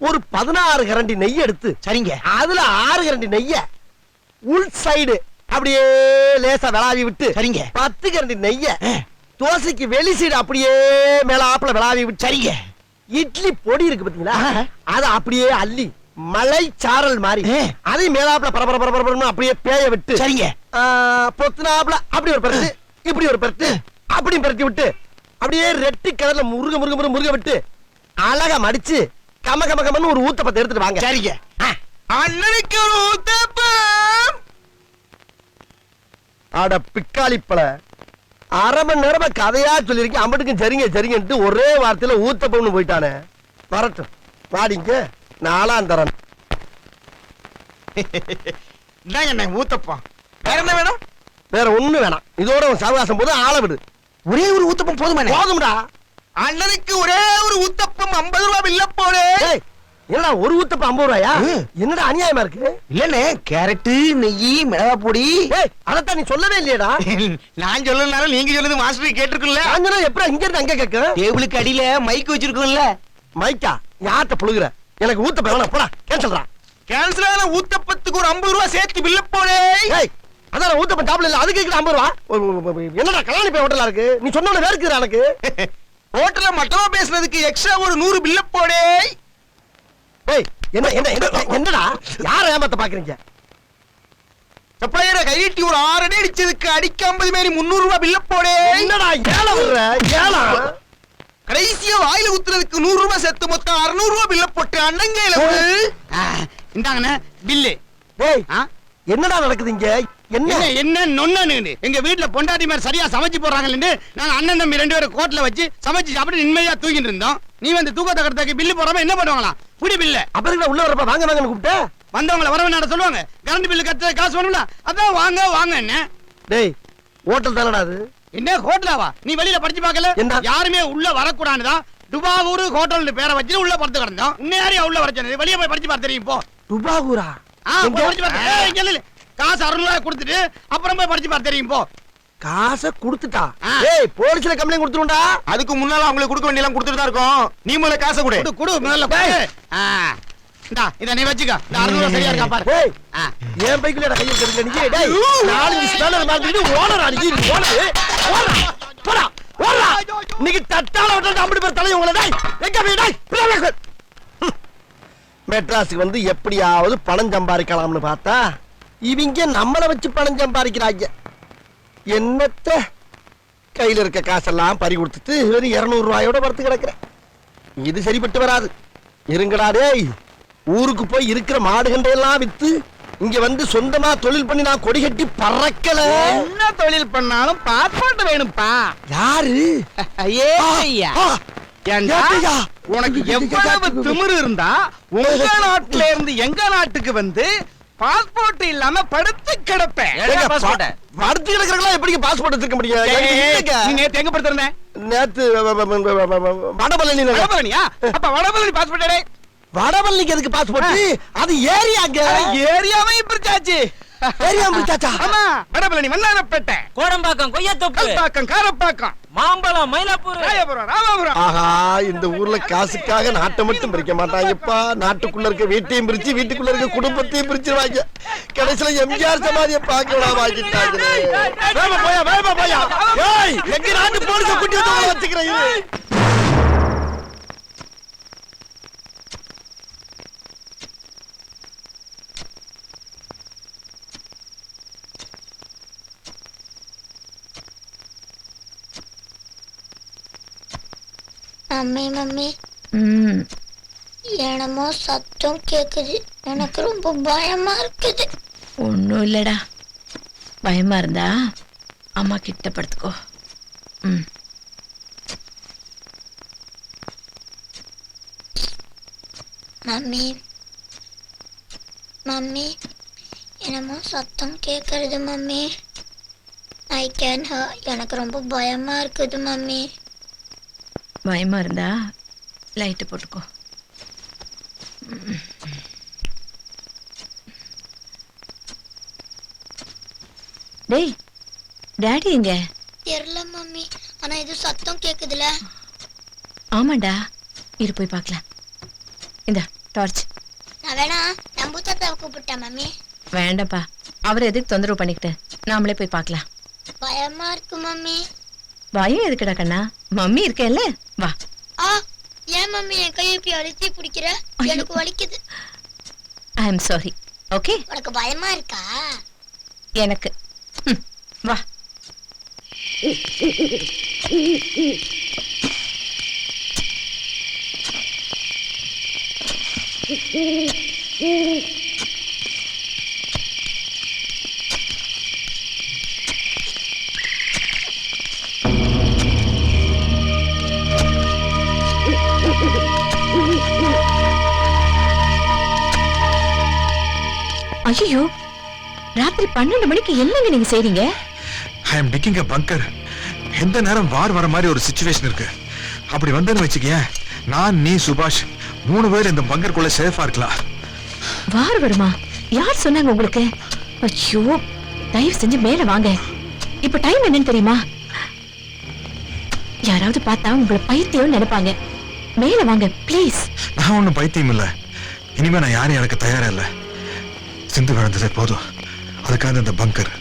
Speaker 3: ஒரு 16 கரண்டி நெய் எடுத்து
Speaker 9: சரிங்க.
Speaker 3: அதுல 6 கரண்டி நெய்ய உள் சைடு அப்படியே லேசா விளாவி விட்டு
Speaker 9: சரிங்க.
Speaker 3: 10 கரண்டி நெய்ய தோசைக்கு வெளி சைடு அப்படியே மேலாப்ல விளாவி விட்டு சரிங்க. இட்லி பொடி இருக்கு பாத்தீங்களா, அத அப்படியே அள்ளி மலை சாரல் மாதிரி அதை மேலாப்ல பரபர அப்படியே பேய விட்டு சரிங்க. பொத்துனாப்ல அப்படி ஒரு பரட்டு இப்படி ஒரு பரட்டு அப்படி பரட்டி விட்டு அப்படியே ரெட்டி கலர்ல முருக விட்டு அழகா மடிச்சு கமன்னு ஒரு ஊத்தப்பத்தை எடுத்துட்டு வாங்க.
Speaker 9: சரிங்க.
Speaker 4: அண்ணனுக்கு ஒரு ஊத்தப்பம்.
Speaker 3: அட பிக்காளிப்பழ, அரை மணி நேரமா கதையா சொல்லிருக்கேன், அம்பட்டுக்கும் சரிங்கன்ட்டு ஒரே வார்த்தையில ஊத்தப்பம்னு போயிட்டானே. வரட்டும் வாடிங்க, நாலாம் தரேன்.
Speaker 4: இந்தாங்க அண்ணே ஊத்தப்பம். வேற என்ன வேணும்?
Speaker 3: வேற ஒண்ணு வேணாம், இதோட உன் சவகாசம் போது ஆள விடு.
Speaker 9: ஒரே ஒரு ஊத்தப்பம்
Speaker 3: போதும்டா.
Speaker 4: அண்ணனுக்கு ஒரே ஒரு ஊத்தப்பம் 50 ரூபாய் பில்ல போடு.
Speaker 3: என்னடா ஒரு ஊத்தப்பம் 50 ரூபாயா? என்னடா அநியாயமா இருக்கு?
Speaker 9: இல்லண்ணே, கேரட் நெய் மிளகா பொடி.
Speaker 3: அதத்தான் நீ சொல்லவே இல்லையடா.
Speaker 4: நான் சொல்லனாலும் நீங்க சொல்லுது மாஸ்டர் கேட்டிருக்குல்ல.
Speaker 3: நான் எப்பறம் இங்க இருந்து அங்க கேட்க?
Speaker 9: டேபிளுக்கு அடியில மைக் வச்சிருக்கோம்ல.
Speaker 3: மைக்கா? யார்ட்ட புழுகுற? எனக்கு ஊத்தப்பம் வேணாம், போடா கேன்சல்டா.
Speaker 4: கேன்சல் ஆன ஊத்தப்பத்துக்கு ஒரு 50 ரூபாய் சேர்த்து பில்ல போடு.
Speaker 3: அதான் ஊத்தப்பம் டாப்ல இல்ல, அதுக்கு 50 ரூபா. என்னடா கல்யாணி போய் ஹோட்டலா இருக்கு? நீ சொன்ன வேற இருக்குடா எனக்கு.
Speaker 4: ஹோட்டல்ல மட்டமா பேசுனதுக்கு எக்ஸ்ட்ரா ஒரு 100 பில்ல போடு.
Speaker 3: என்னடா யார ஏமாத்த பாக்குறீங்க?
Speaker 4: சப்ளையரை கையிட்டி ஒரு 6 அடி அடிச்சதுக்கு அடிக்க 50 மாரி 300 ரூபாய் பில்ல போடு.
Speaker 3: என்னடா ஏல வர்ற? ஏல
Speaker 4: கடைசியா வாயில ஊத்துறதுக்கு 100 ரூபாய் சேர்த்து மொத்தம் 600 ரூபாய் பில்ல போட்டு அண்ணங்கையில இந்தாங்கண்ணே பில்லு.
Speaker 3: என்னடா நடக்குது இங்க?
Speaker 4: என்ன நொன்னு எங்க வீட்டுல பொண்டாட்டி மாதிரி சரியா சமைச்சு போறாங்கன்னு நாங்க அண்ணன் தம்பி 2 பேரும் கோட்ல வச்சு சமைச்சு சாப்பிட்டு நிம்மதியா தூங்கிட்டு இருந்தோம். நீ வந்து தூக்கத்தை கடத்தாக்கு பில்லு போடாம என்ன பண்ணுவாங்களா? புடி பில்ல.
Speaker 3: அப்புறம் உள்ள வரப்ப வாங்க வாங்கன்னு கூப்பிட்ட
Speaker 4: வந்தவங்கள வரவேணாட சொல்லுவாங்க. கரண்ட் பில்லு கட்ட காசு வேணும்ல, அதான் வாங்க வாங்க. என்ன
Speaker 3: டேய் ஹோட்டல் தானடா அது?
Speaker 4: என்ன ஹோட்டலாவா? நீ வெளியில படிச்சு பார்க்கல? யாருமே உள்ள வரக்கூடாதுதான் டுபாகூர் ஹோட்டல்னு பேரை வச்சு உள்ள படுத்து கிடந்தோம். உன்னையாரியா உள்ள வரச்சது? வெளியே போய் படிச்சு பார்த்து தெரியும். போ.
Speaker 3: டுபாகூரா?
Speaker 4: காசு 600 ரூபாய் கொடுத்துட்டு அப்புறம் போய் படிச்சு பார்த்து தெரியும். போ.
Speaker 3: காசை கொடுத்துட்டா? ஏய் போலீஸ்ல கம்ப்ளைண்ட் கொடுத்துருண்டா.
Speaker 4: அதுக்கு முன்னால அவங்களுக்கு கொடுக்க வேண்டிய எல்லாம் கொடுத்துட்டு தான் இருக்கோம். நீ முதல்ல காசை கொடு. கொடு முதல்ல கொடு. இந்தா இத நீ வச்சுக்க. இந்த 600 ரூபாய் சரியா இருக்கா பாரு.
Speaker 3: ஏய் ஏன் பைக்குலடா கைய எடுங்க நீ. டேய் 4 ஸ்டாலர் மாதிரி ஓனரா நீ? ஓனர் ஓனரா போடா ஓனரா. நீங்க தட்டால விட்டு அம்படி பேர் தலை உங்கள. டேய் எங்க போய் டேய் மெட்ராஸுக்கு வந்து எப்படியாவது பணம் சம்பாதிக்கலாம்னு பார்த்தா இவங்க நம்மள வச்சு பணம் சம்பாதிக்கிறாங்க. என்னத்த கையில இருக்க காசெல்லாம் பறி கொடுத்துட்டு வெறும் 200 ரூபாயோட படுத்து கிடக்குறேன். இது சரிப்பட்டு வராது. இருங்கடா டேய், ஊருக்கு போய் இருக்கிற மாடுகண்டையெல்லாம் வித்து இங்க வந்து சொந்தமா தொழில் பண்ணி நான் கொடி கட்டி பறக்கல.
Speaker 4: என்ன தொழில் பண்ணாலும் பாஸ்போர்ட் வேணும்பா.
Speaker 3: யாரு?
Speaker 4: ஐயா உனக்கு எவ்வளவு திமிரு இருந்தா உங்க நாட்டுல இருந்து எங்க நாட்டுக்கு வந்து பாஸ்போர்ட் இல்லாம படுத்து கிடப்பேன்.
Speaker 3: படுத்து கிடக்குறா எப்படி பாஸ்போர்ட் வச்சிருக்க முடியும்?
Speaker 4: நீ நேத்து எங்க படுத்திருந்த?
Speaker 3: நேத்து வடபழனி.
Speaker 4: வடபழனியா? அப்ப வடபழனி பாஸ்போர்ட்.
Speaker 3: வடபழனிக்கு எதுக்கு பாஸ்போர்ட்? அது ஏரியாங்க.
Speaker 4: ஏரியாவே பிரிச்சாச்சு.
Speaker 3: ஏரியா பிரிச்சாச்சா?
Speaker 4: ஆமா. வடபழனி, வண்ணாரப்பேட்டை,
Speaker 12: கோடம்பாக்கம், கொய்யாத்தோப்பு,
Speaker 4: கல்பாக்கம், காரப்பாக்கம்,
Speaker 12: மாம்பழம், மயிலாப்பூர்,
Speaker 4: ராயபுரம், ராமாபுரம்.
Speaker 3: ஆஹா, இந்த ஊர்ல காசுக்காக நாட்டை மட்டும் பிரிக்க மாட்டாங்கப்பா. நாட்டுக்குள்ள இருக்க வீட்டையும் பிரிச்சு வீட்டுக்குள்ள இருக்க குடும்பத்தையும் பிரிச்சிருவாங்க. கடைசியில எம்ஜிஆர் சமாதியை பார்க்கலாம் வாங்கிட்டாங்க. வேகமா போயா. ஏய் எங்க நாட்டு போலீஸ கூட்டி வந்து வச்சுக்கிறேன்.
Speaker 13: மம்மி என்னமோ சத்தம் கேக்குது. எனக்கு ரொம்ப பயமா இருக்குது.
Speaker 1: ஒன்னும் இல்லடா, பயமா இருந்தா அம்மா கிட்ட படுத்துக்கோ.
Speaker 13: மம்மி மம்மி என்னமோ சத்தம் கேக்குறது மம்மி. ஐ கேன் எனக்கு ரொம்ப பயமா இருக்குது மம்மி.
Speaker 1: பயமா இருந்தா லைட்டு போட்டுக்கோ. டேய் டாடி எங்க?
Speaker 13: தெரியல மம்மி, ஆனா இது சத்தம் கேக்குதுல.
Speaker 1: ஆமாண்டா, இரு போய் பார்க்கலாம். இந்த டார்ச்.
Speaker 13: நான் வேணா நம்பு தாத்தாவை கூப்பிட்டேன் மம்மி.
Speaker 1: வேண்டாப்பா, அவர் எதுக்கு தொந்தரவு பண்ணிக்கிட்டு, நாமளே போய் பார்க்கலாம்.
Speaker 13: பயமா இருக்கு மம்மி.
Speaker 1: பயம் எதுக்குடா கண்ணா, மம்மி இருக்கேல்ல, வா.
Speaker 13: ஆ, ஏன் மம்மி என் கையை இப்படி அழுத்தி பிடிக்கிற? எனக்கு வலிக்குது.
Speaker 1: I am sorry. ஓகே,
Speaker 13: உனக்கு பயமா இருக்கா?
Speaker 1: எனக்கு. வா. ஐயோ, ராத்திரி 12 மணிக்கு என்னங்க நீங்க செய்றீங்க?
Speaker 10: ஐ அம் டிக்கிங் a bunker. எந்த நேரம் வார் வர மாதிரி ஒரு சிச்சுவேஷன் இருக்கு. அப்படி வந்தேன்னு வச்சுக்கேன், நான் நீ சுபாஷ் 3 பேர் இந்த பங்கருக்குள்ள சேஃபா இருக்கலாம்.
Speaker 1: வார் வருமா? யார் சொன்னாங்க உங்களுக்கு? ஐயோ, தயவு செஞ்சு மேல வாங்க. இப்ப டைம் என்னன்னு தெரியுமா? யாராவது பார்த்தா உங்களை பைத்தியம் நினைப்பாங்க. மேல வாங்க ப்ளீஸ்.
Speaker 10: நான் ஒண்ணும் பைத்தியம் இல்ல. இனிமே நான் யாரையும் எனக்கு தயாரா இல்ல. சிந்து விழுந்ததே போதும். அதுக்காக இந்த பங்கர்.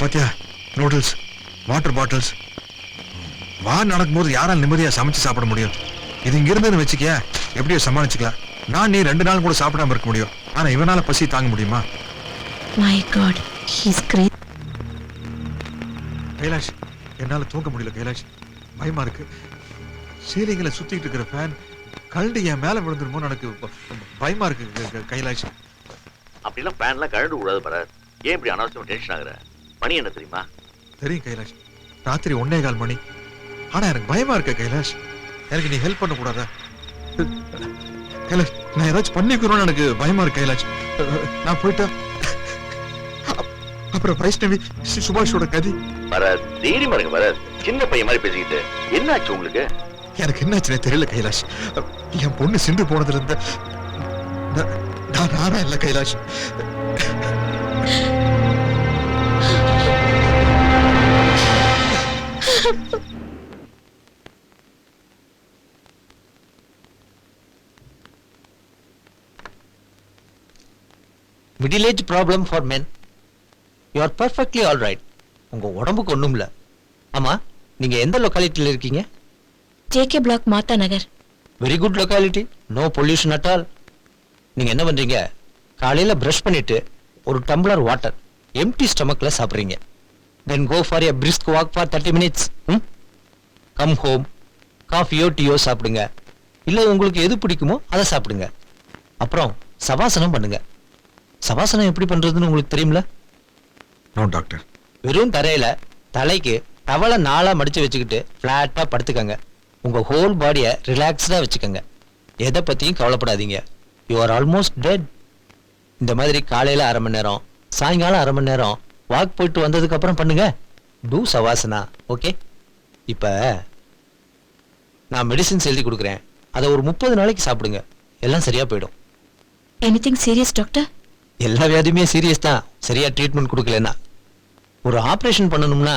Speaker 10: பாத்தியா, நூடுல்ஸ், வாட்டர் பாட்டில்ஸ். வார் நடக்கும்போது யாரால் நிம்மதியா சமைச்சு சாப்பிட முடியும்? இது இங்க இருந்ததுன்னு வச்சுக்க, எப்படியோ சமாளிச்சுக்கலாம். நான் நீ 2 நாள் கூட சாப்பிடாம இருக்க முடியும். ஆனா இவனால பசி தாங்க முடியுமா?
Speaker 1: My God, he's great.
Speaker 10: Kailash, என்னால தூங்க முடியல கைலாஷ். பயமா இருக்கு. சீலிங்ல சுத்திட்டு இருக்கிற ஃபேன் கழண்டு என் மேல விழுந்துருமோ எனக்கு பயமா இருக்கு கைலாஷ்.
Speaker 5: அப்படிலாம் ஃபேன்லாம் கழண்டு கூடாது பரத். ஏன் இப்படி அனாவசியமா டென்ஷன் ஆகுற? மணி என்ன தெரியுமா?
Speaker 10: தெரியும் கைலாஷ், ராத்திரி 1:15 மணி. ஆனா எனக்கு பயமா இருக்க கைலாஷ். எனக்கு நீ ஹெல்ப் பண்ண கூடாதா? கைலாஷ், நான் ஏதாச்சும் பண்ணிக்கிறோன்னு எனக்கு பயமா இருக்கு கைலாஷ். நான் போயிட்டா அப்புறம் வைஷ்ணவி, சுபாஷோட கதி.
Speaker 5: பரத், தைரியமா இருங்க பரத். சின்ன பையன் மாதிரி பேசிக்கிட்டு என்னாச்சு உங்களுக்கு?
Speaker 10: எனக்கு என்னாச்சுன்னே தெரியல கைலாஷ். என் பொண்ணு சிந்து போனதுல இருந்த நான் நானா இல்ல Kailash.
Speaker 8: Middle age problem for men. You are perfectly all right. உங்க உடம்புக்கு ஒண்ணும் இல்ல. ஆமா, நீங்க எந்த லொகாலிட்டியில இருக்கீங்க?
Speaker 1: JK Block, Mata Nagar.
Speaker 8: Very good locality. No pollution at all. நீங்க என்ன பண்றீங்க? காலையில பிரஷ் பண்ணிட்டு ஒரு டம்ளர் வாட்டர் எம்டி ஸ்டமக்ல சாப்பிடுறீங்க. Then go for a brisk walk for 30 minutes. Come home, காஃபியோ டீயோ சாப்பிடுங்க. இல்ல உங்களுக்கு எது பிடிக்குமோ அதை சாப்பிடுங்க. அப்புறம் சவாசனம் பண்ணுங்க. சவாசனம் எப்படி பண்றதுன்னு உங்களுக்கு தெரியும்ல?
Speaker 10: No doctor.
Speaker 8: வெறும் தரையில தலைக்கு டவலை 4 மடிச்சு வச்சுக்கிட்டு பிளாட்டா படுத்துக்கங்க. உங்க ஹோல் பாடியை ரிலாக்ஸ்டா வச்சுக்கோங்க. எதை பத்தியும் கவலைப்படாதீங்க. You are almost dead. இந்த மாதிரி காலையில 1/2 மணி நேரம், சாயங்காலம் 1/2 மணி நேரம் வாக் போயிட்டு வந்ததுக்கு அப்புறம் பண்ணுங்க. டூ சவாசனா. ஓகே? இப்ப நான் மெடிசின்ஸ் எழுதி கொடுக்குறேன். அதை ஒரு 30 நாளைக்கு சாப்பிடுங்க. எல்லாம் சரியா போயிடும்.
Speaker 1: Anything serious doctor?
Speaker 8: எல்லா வியாதியுமே சீரியஸ் தான், சரியா ட்ரீட்மெண்ட் கொடுக்கலன்னா. ஒரு ஆபரேஷன் பண்ணணும்னா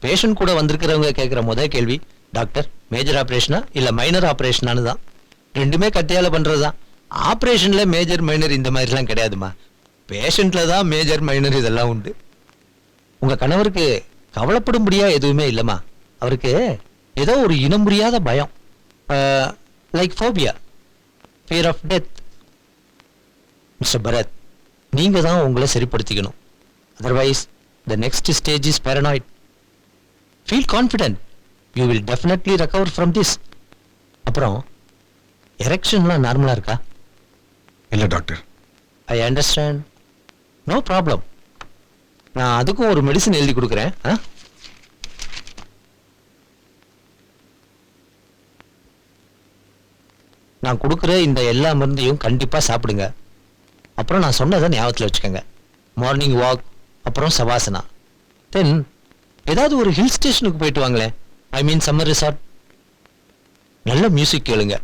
Speaker 8: பேஷண்ட் கூட வந்திருக்கிறவங்க கேட்கிற முதல் கேள்வி, டாக்டர் மேஜர் ஆபரேஷனா இல்ல மைனர் ஆபரேஷனானு தான். ரெண்டுமே கட்டையால பண்றதுதான். ஆபரேஷன்ல மேஜர் மைனர் இந்த மாதிரிலாம் கிடையாதுமா. பேஷண்ட்ல தான் மேஜர் மைனர் இதெல்லாம் உண்டு. உங்க கணவருக்கு கவலைப்படும்படியா எதுவுமே இல்லைம்மா. அவருக்கு ஏதோ ஒரு இனம் புரியாத பயம், like phobia, fear of death. Mister Bharat, நீங்க தான் உங்களை சரிப்படுத்திக்கணும். Otherwise the next stage is paranoid. Feel confident. You will definitely recover from this. அப்புறம் எரெக்ஷன்லாம் நார்மலா இருக்கா?
Speaker 10: இல்ல doctor.
Speaker 8: I understand. No problem. நான் அதுக்கும் ஒரு மெடிசன் எழுதி கொடுக்குறேன். நான் கொடுக்குற இந்த எல்லா மருந்தையும் கண்டிப்பா சாப்பிடுங்க. அப்புறம் நான் சொன்னதை ஞாபகத்தில் வச்சுக்கோங்க. மார்னிங் வாக், அப்புறம் சவாசனா. தென் ஏதாவது ஒரு ஹில் ஸ்டேஷனுக்கு போயிட்டு வாங்களேன். I mean summer resort.
Speaker 7: நல்ல மியூசிக் கேளுங்க.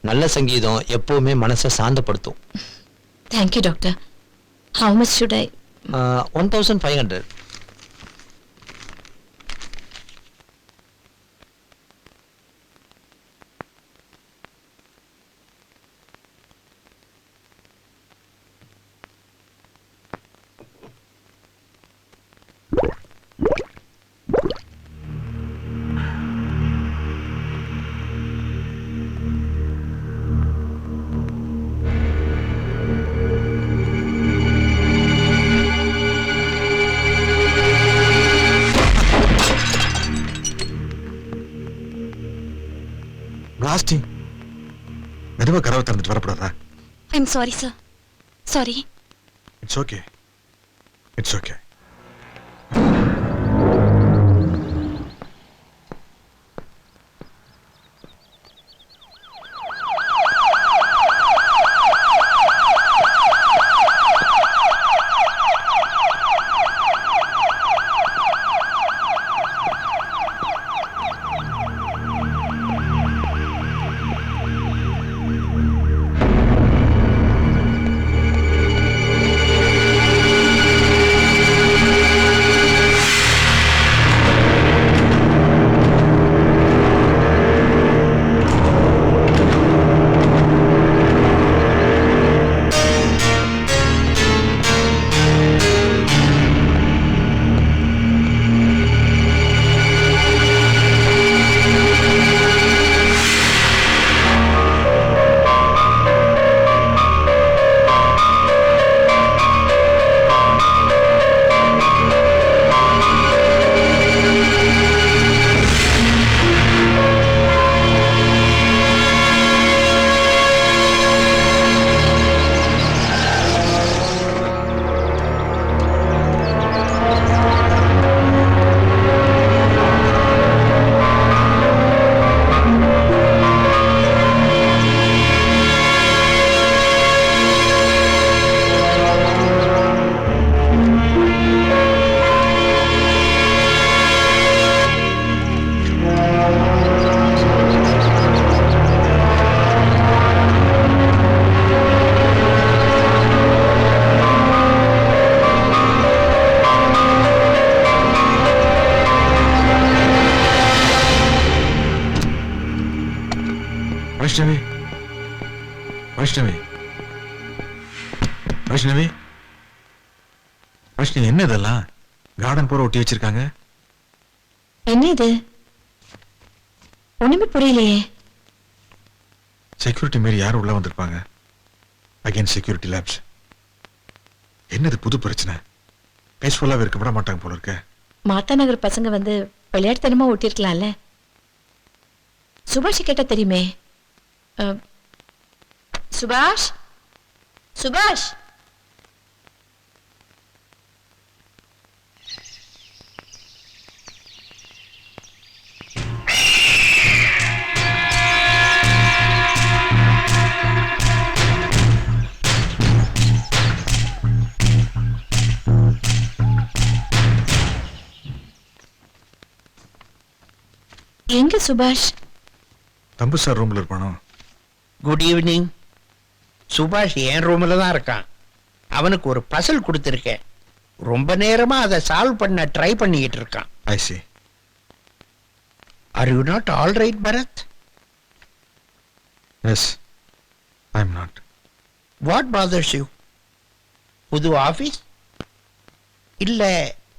Speaker 7: நல்ல சங்கீதம் எப்பவுமே மனசை சாந்தப்படுத்தும்.
Speaker 1: Thank you doctor. How much should I?
Speaker 7: 1500.
Speaker 10: Blasting. மெதுவா கதவை திறந்துட்டு வரப்படாதா?
Speaker 1: I'm sorry sir. Sorry.
Speaker 10: It's okay, it's okay. Vaishnavi, Vaishnavi, Vaishnavi, Vaishnavi, என்ன இதெல்லாம் கார்டன் பூரா ஒட்டி வச்சிருக்காங்க?
Speaker 1: என்ன இது? ஒண்ணுமே புரியலையே.
Speaker 10: செக்யூரிட்டி மாரி யாரும் உள்ள வந்திருப்பாங்க. Again security labs. என்னது புது பிரச்சனை? பீஸ்ஃபுல்லாவே இருக்க விட மாட்டாங்க போல இருக்க.
Speaker 1: மாத்தா நகர் பசங்க வந்து விளையாட்டுத்தனமா ஒட்டிருக்கலாம்ல. சுபாஷ் கேட்டா தெரியுமே. சுபாஷ், சுபாஷ். எங்க சுபாஷ்?
Speaker 10: தம்பு சார் ரூம்ல இருப்பானோ?
Speaker 9: Good evening. சுபாஷ் என் ரூம்ல தான் இருக்கான். அவனுக்கு ஒரு பசில் கொடுத்துருக்கேன். ரொம்ப நேரமா அதை சால்வ் பண்ண ட்ரை பண்ணிக்கிட்டு இருக்கான்.
Speaker 10: I see.
Speaker 9: Are you not all right, Bharat?
Speaker 10: Yes, I'm not.
Speaker 9: What bothers you? புது ஆபீஸ் இல்ல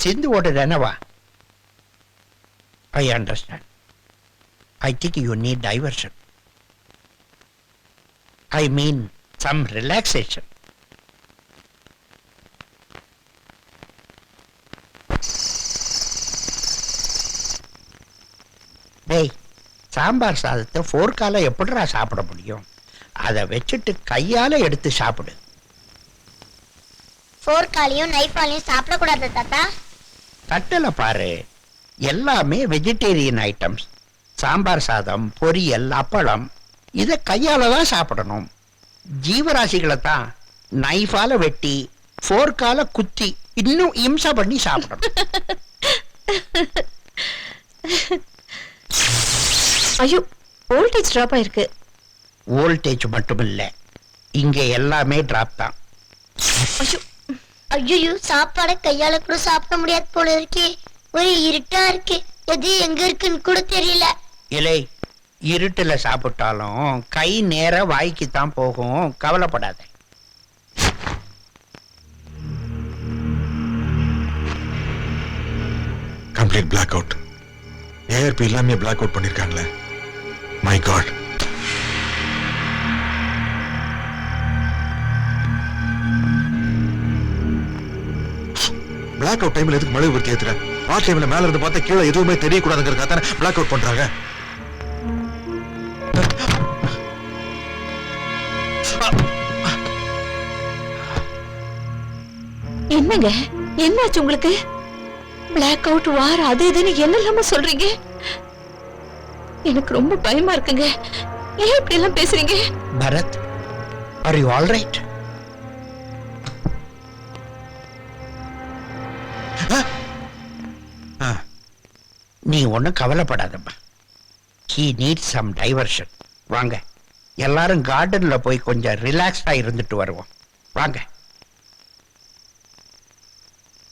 Speaker 9: சிந்துவோட ரெனவா? I understand. I think you need diversion. I mean some relaxation. டேய், சாம்பார் சாதத்தை ஃபோர்க்கால எப்படிடா சாப்பிட முடியும்? அதை வச்சுட்டு கையால எடுத்து சாப்பிடு.
Speaker 13: ஃபோர்க்காலையும் நைஃபாலையும் சாப்பிடக்கூடாது தாத்தா.
Speaker 9: தட்டல பாரு, எல்லாமே வெஜிடேரியன் ஐட்டம்ஸ். சாம்பார் சாதம், பொரியல், அப்பளம் இதை கையால தான் சாப்பிடணும். ஜீவராசிகளை தான் நைஃபால வெட்டி ஃபோர்க்கால குத்தி இன்னும் இம்சா பண்ணி சாப்பிடணும்.
Speaker 1: ஐயோ, வோல்டேஜ் டிராப் ஆயிருக்கு.
Speaker 9: வோல்டேஜ் மட்டும் இல்ல, இங்க எல்லாமே டிராப் தான்.
Speaker 13: ஐயோ, சாப்பாட கையால கூட சாப்பிட முடியாது போல இருக்கே. ஒரு இருட்டா இருக்கு, எது எங்க இருக்குன்னு கூட தெரியல.
Speaker 9: இலை, இருட்டுல சாப்பிட்டாலும் கை நேர வாய்க்கு தான் போகும், கவலைப்படாத.
Speaker 10: Complete black out. ஏஆர்பி எல்லாமே பிளாக் அவுட் பண்ணிருக்காங்களே. My God. பிளாக் அவுட் டைம்ல எதுக்கு மழை ஊற்றி ஏத்துற? ஆட் டைம்ல மேல இருந்து பார்த்தா கீழே எதுவுமே தெரியக்கூடாதுங்கிறதுக்காக தானே பிளாக் அவுட் பண்றாங்க.
Speaker 1: என்னங்க, என்னாச்சு உங்களுக்கு? பிளாக் அவுட், வார், அது இதுன்னு என்னெல்லாம சொல்றீங்க? எனக்கு ரொம்ப பயமா இருக்குங்க. ஏன் இப்படி எல்லாம் பேசுறீங்க?
Speaker 9: Bharat, are you all right? நீ ஒன்னும் கவலைப்படாதப்பா. he needs some diversion. வாங்க எல்லாரும் கார்டன்ல போய் கொஞ்சம் ரிலாக்ஸ்டா இருந்துட்டு வருவோம். வாங்க.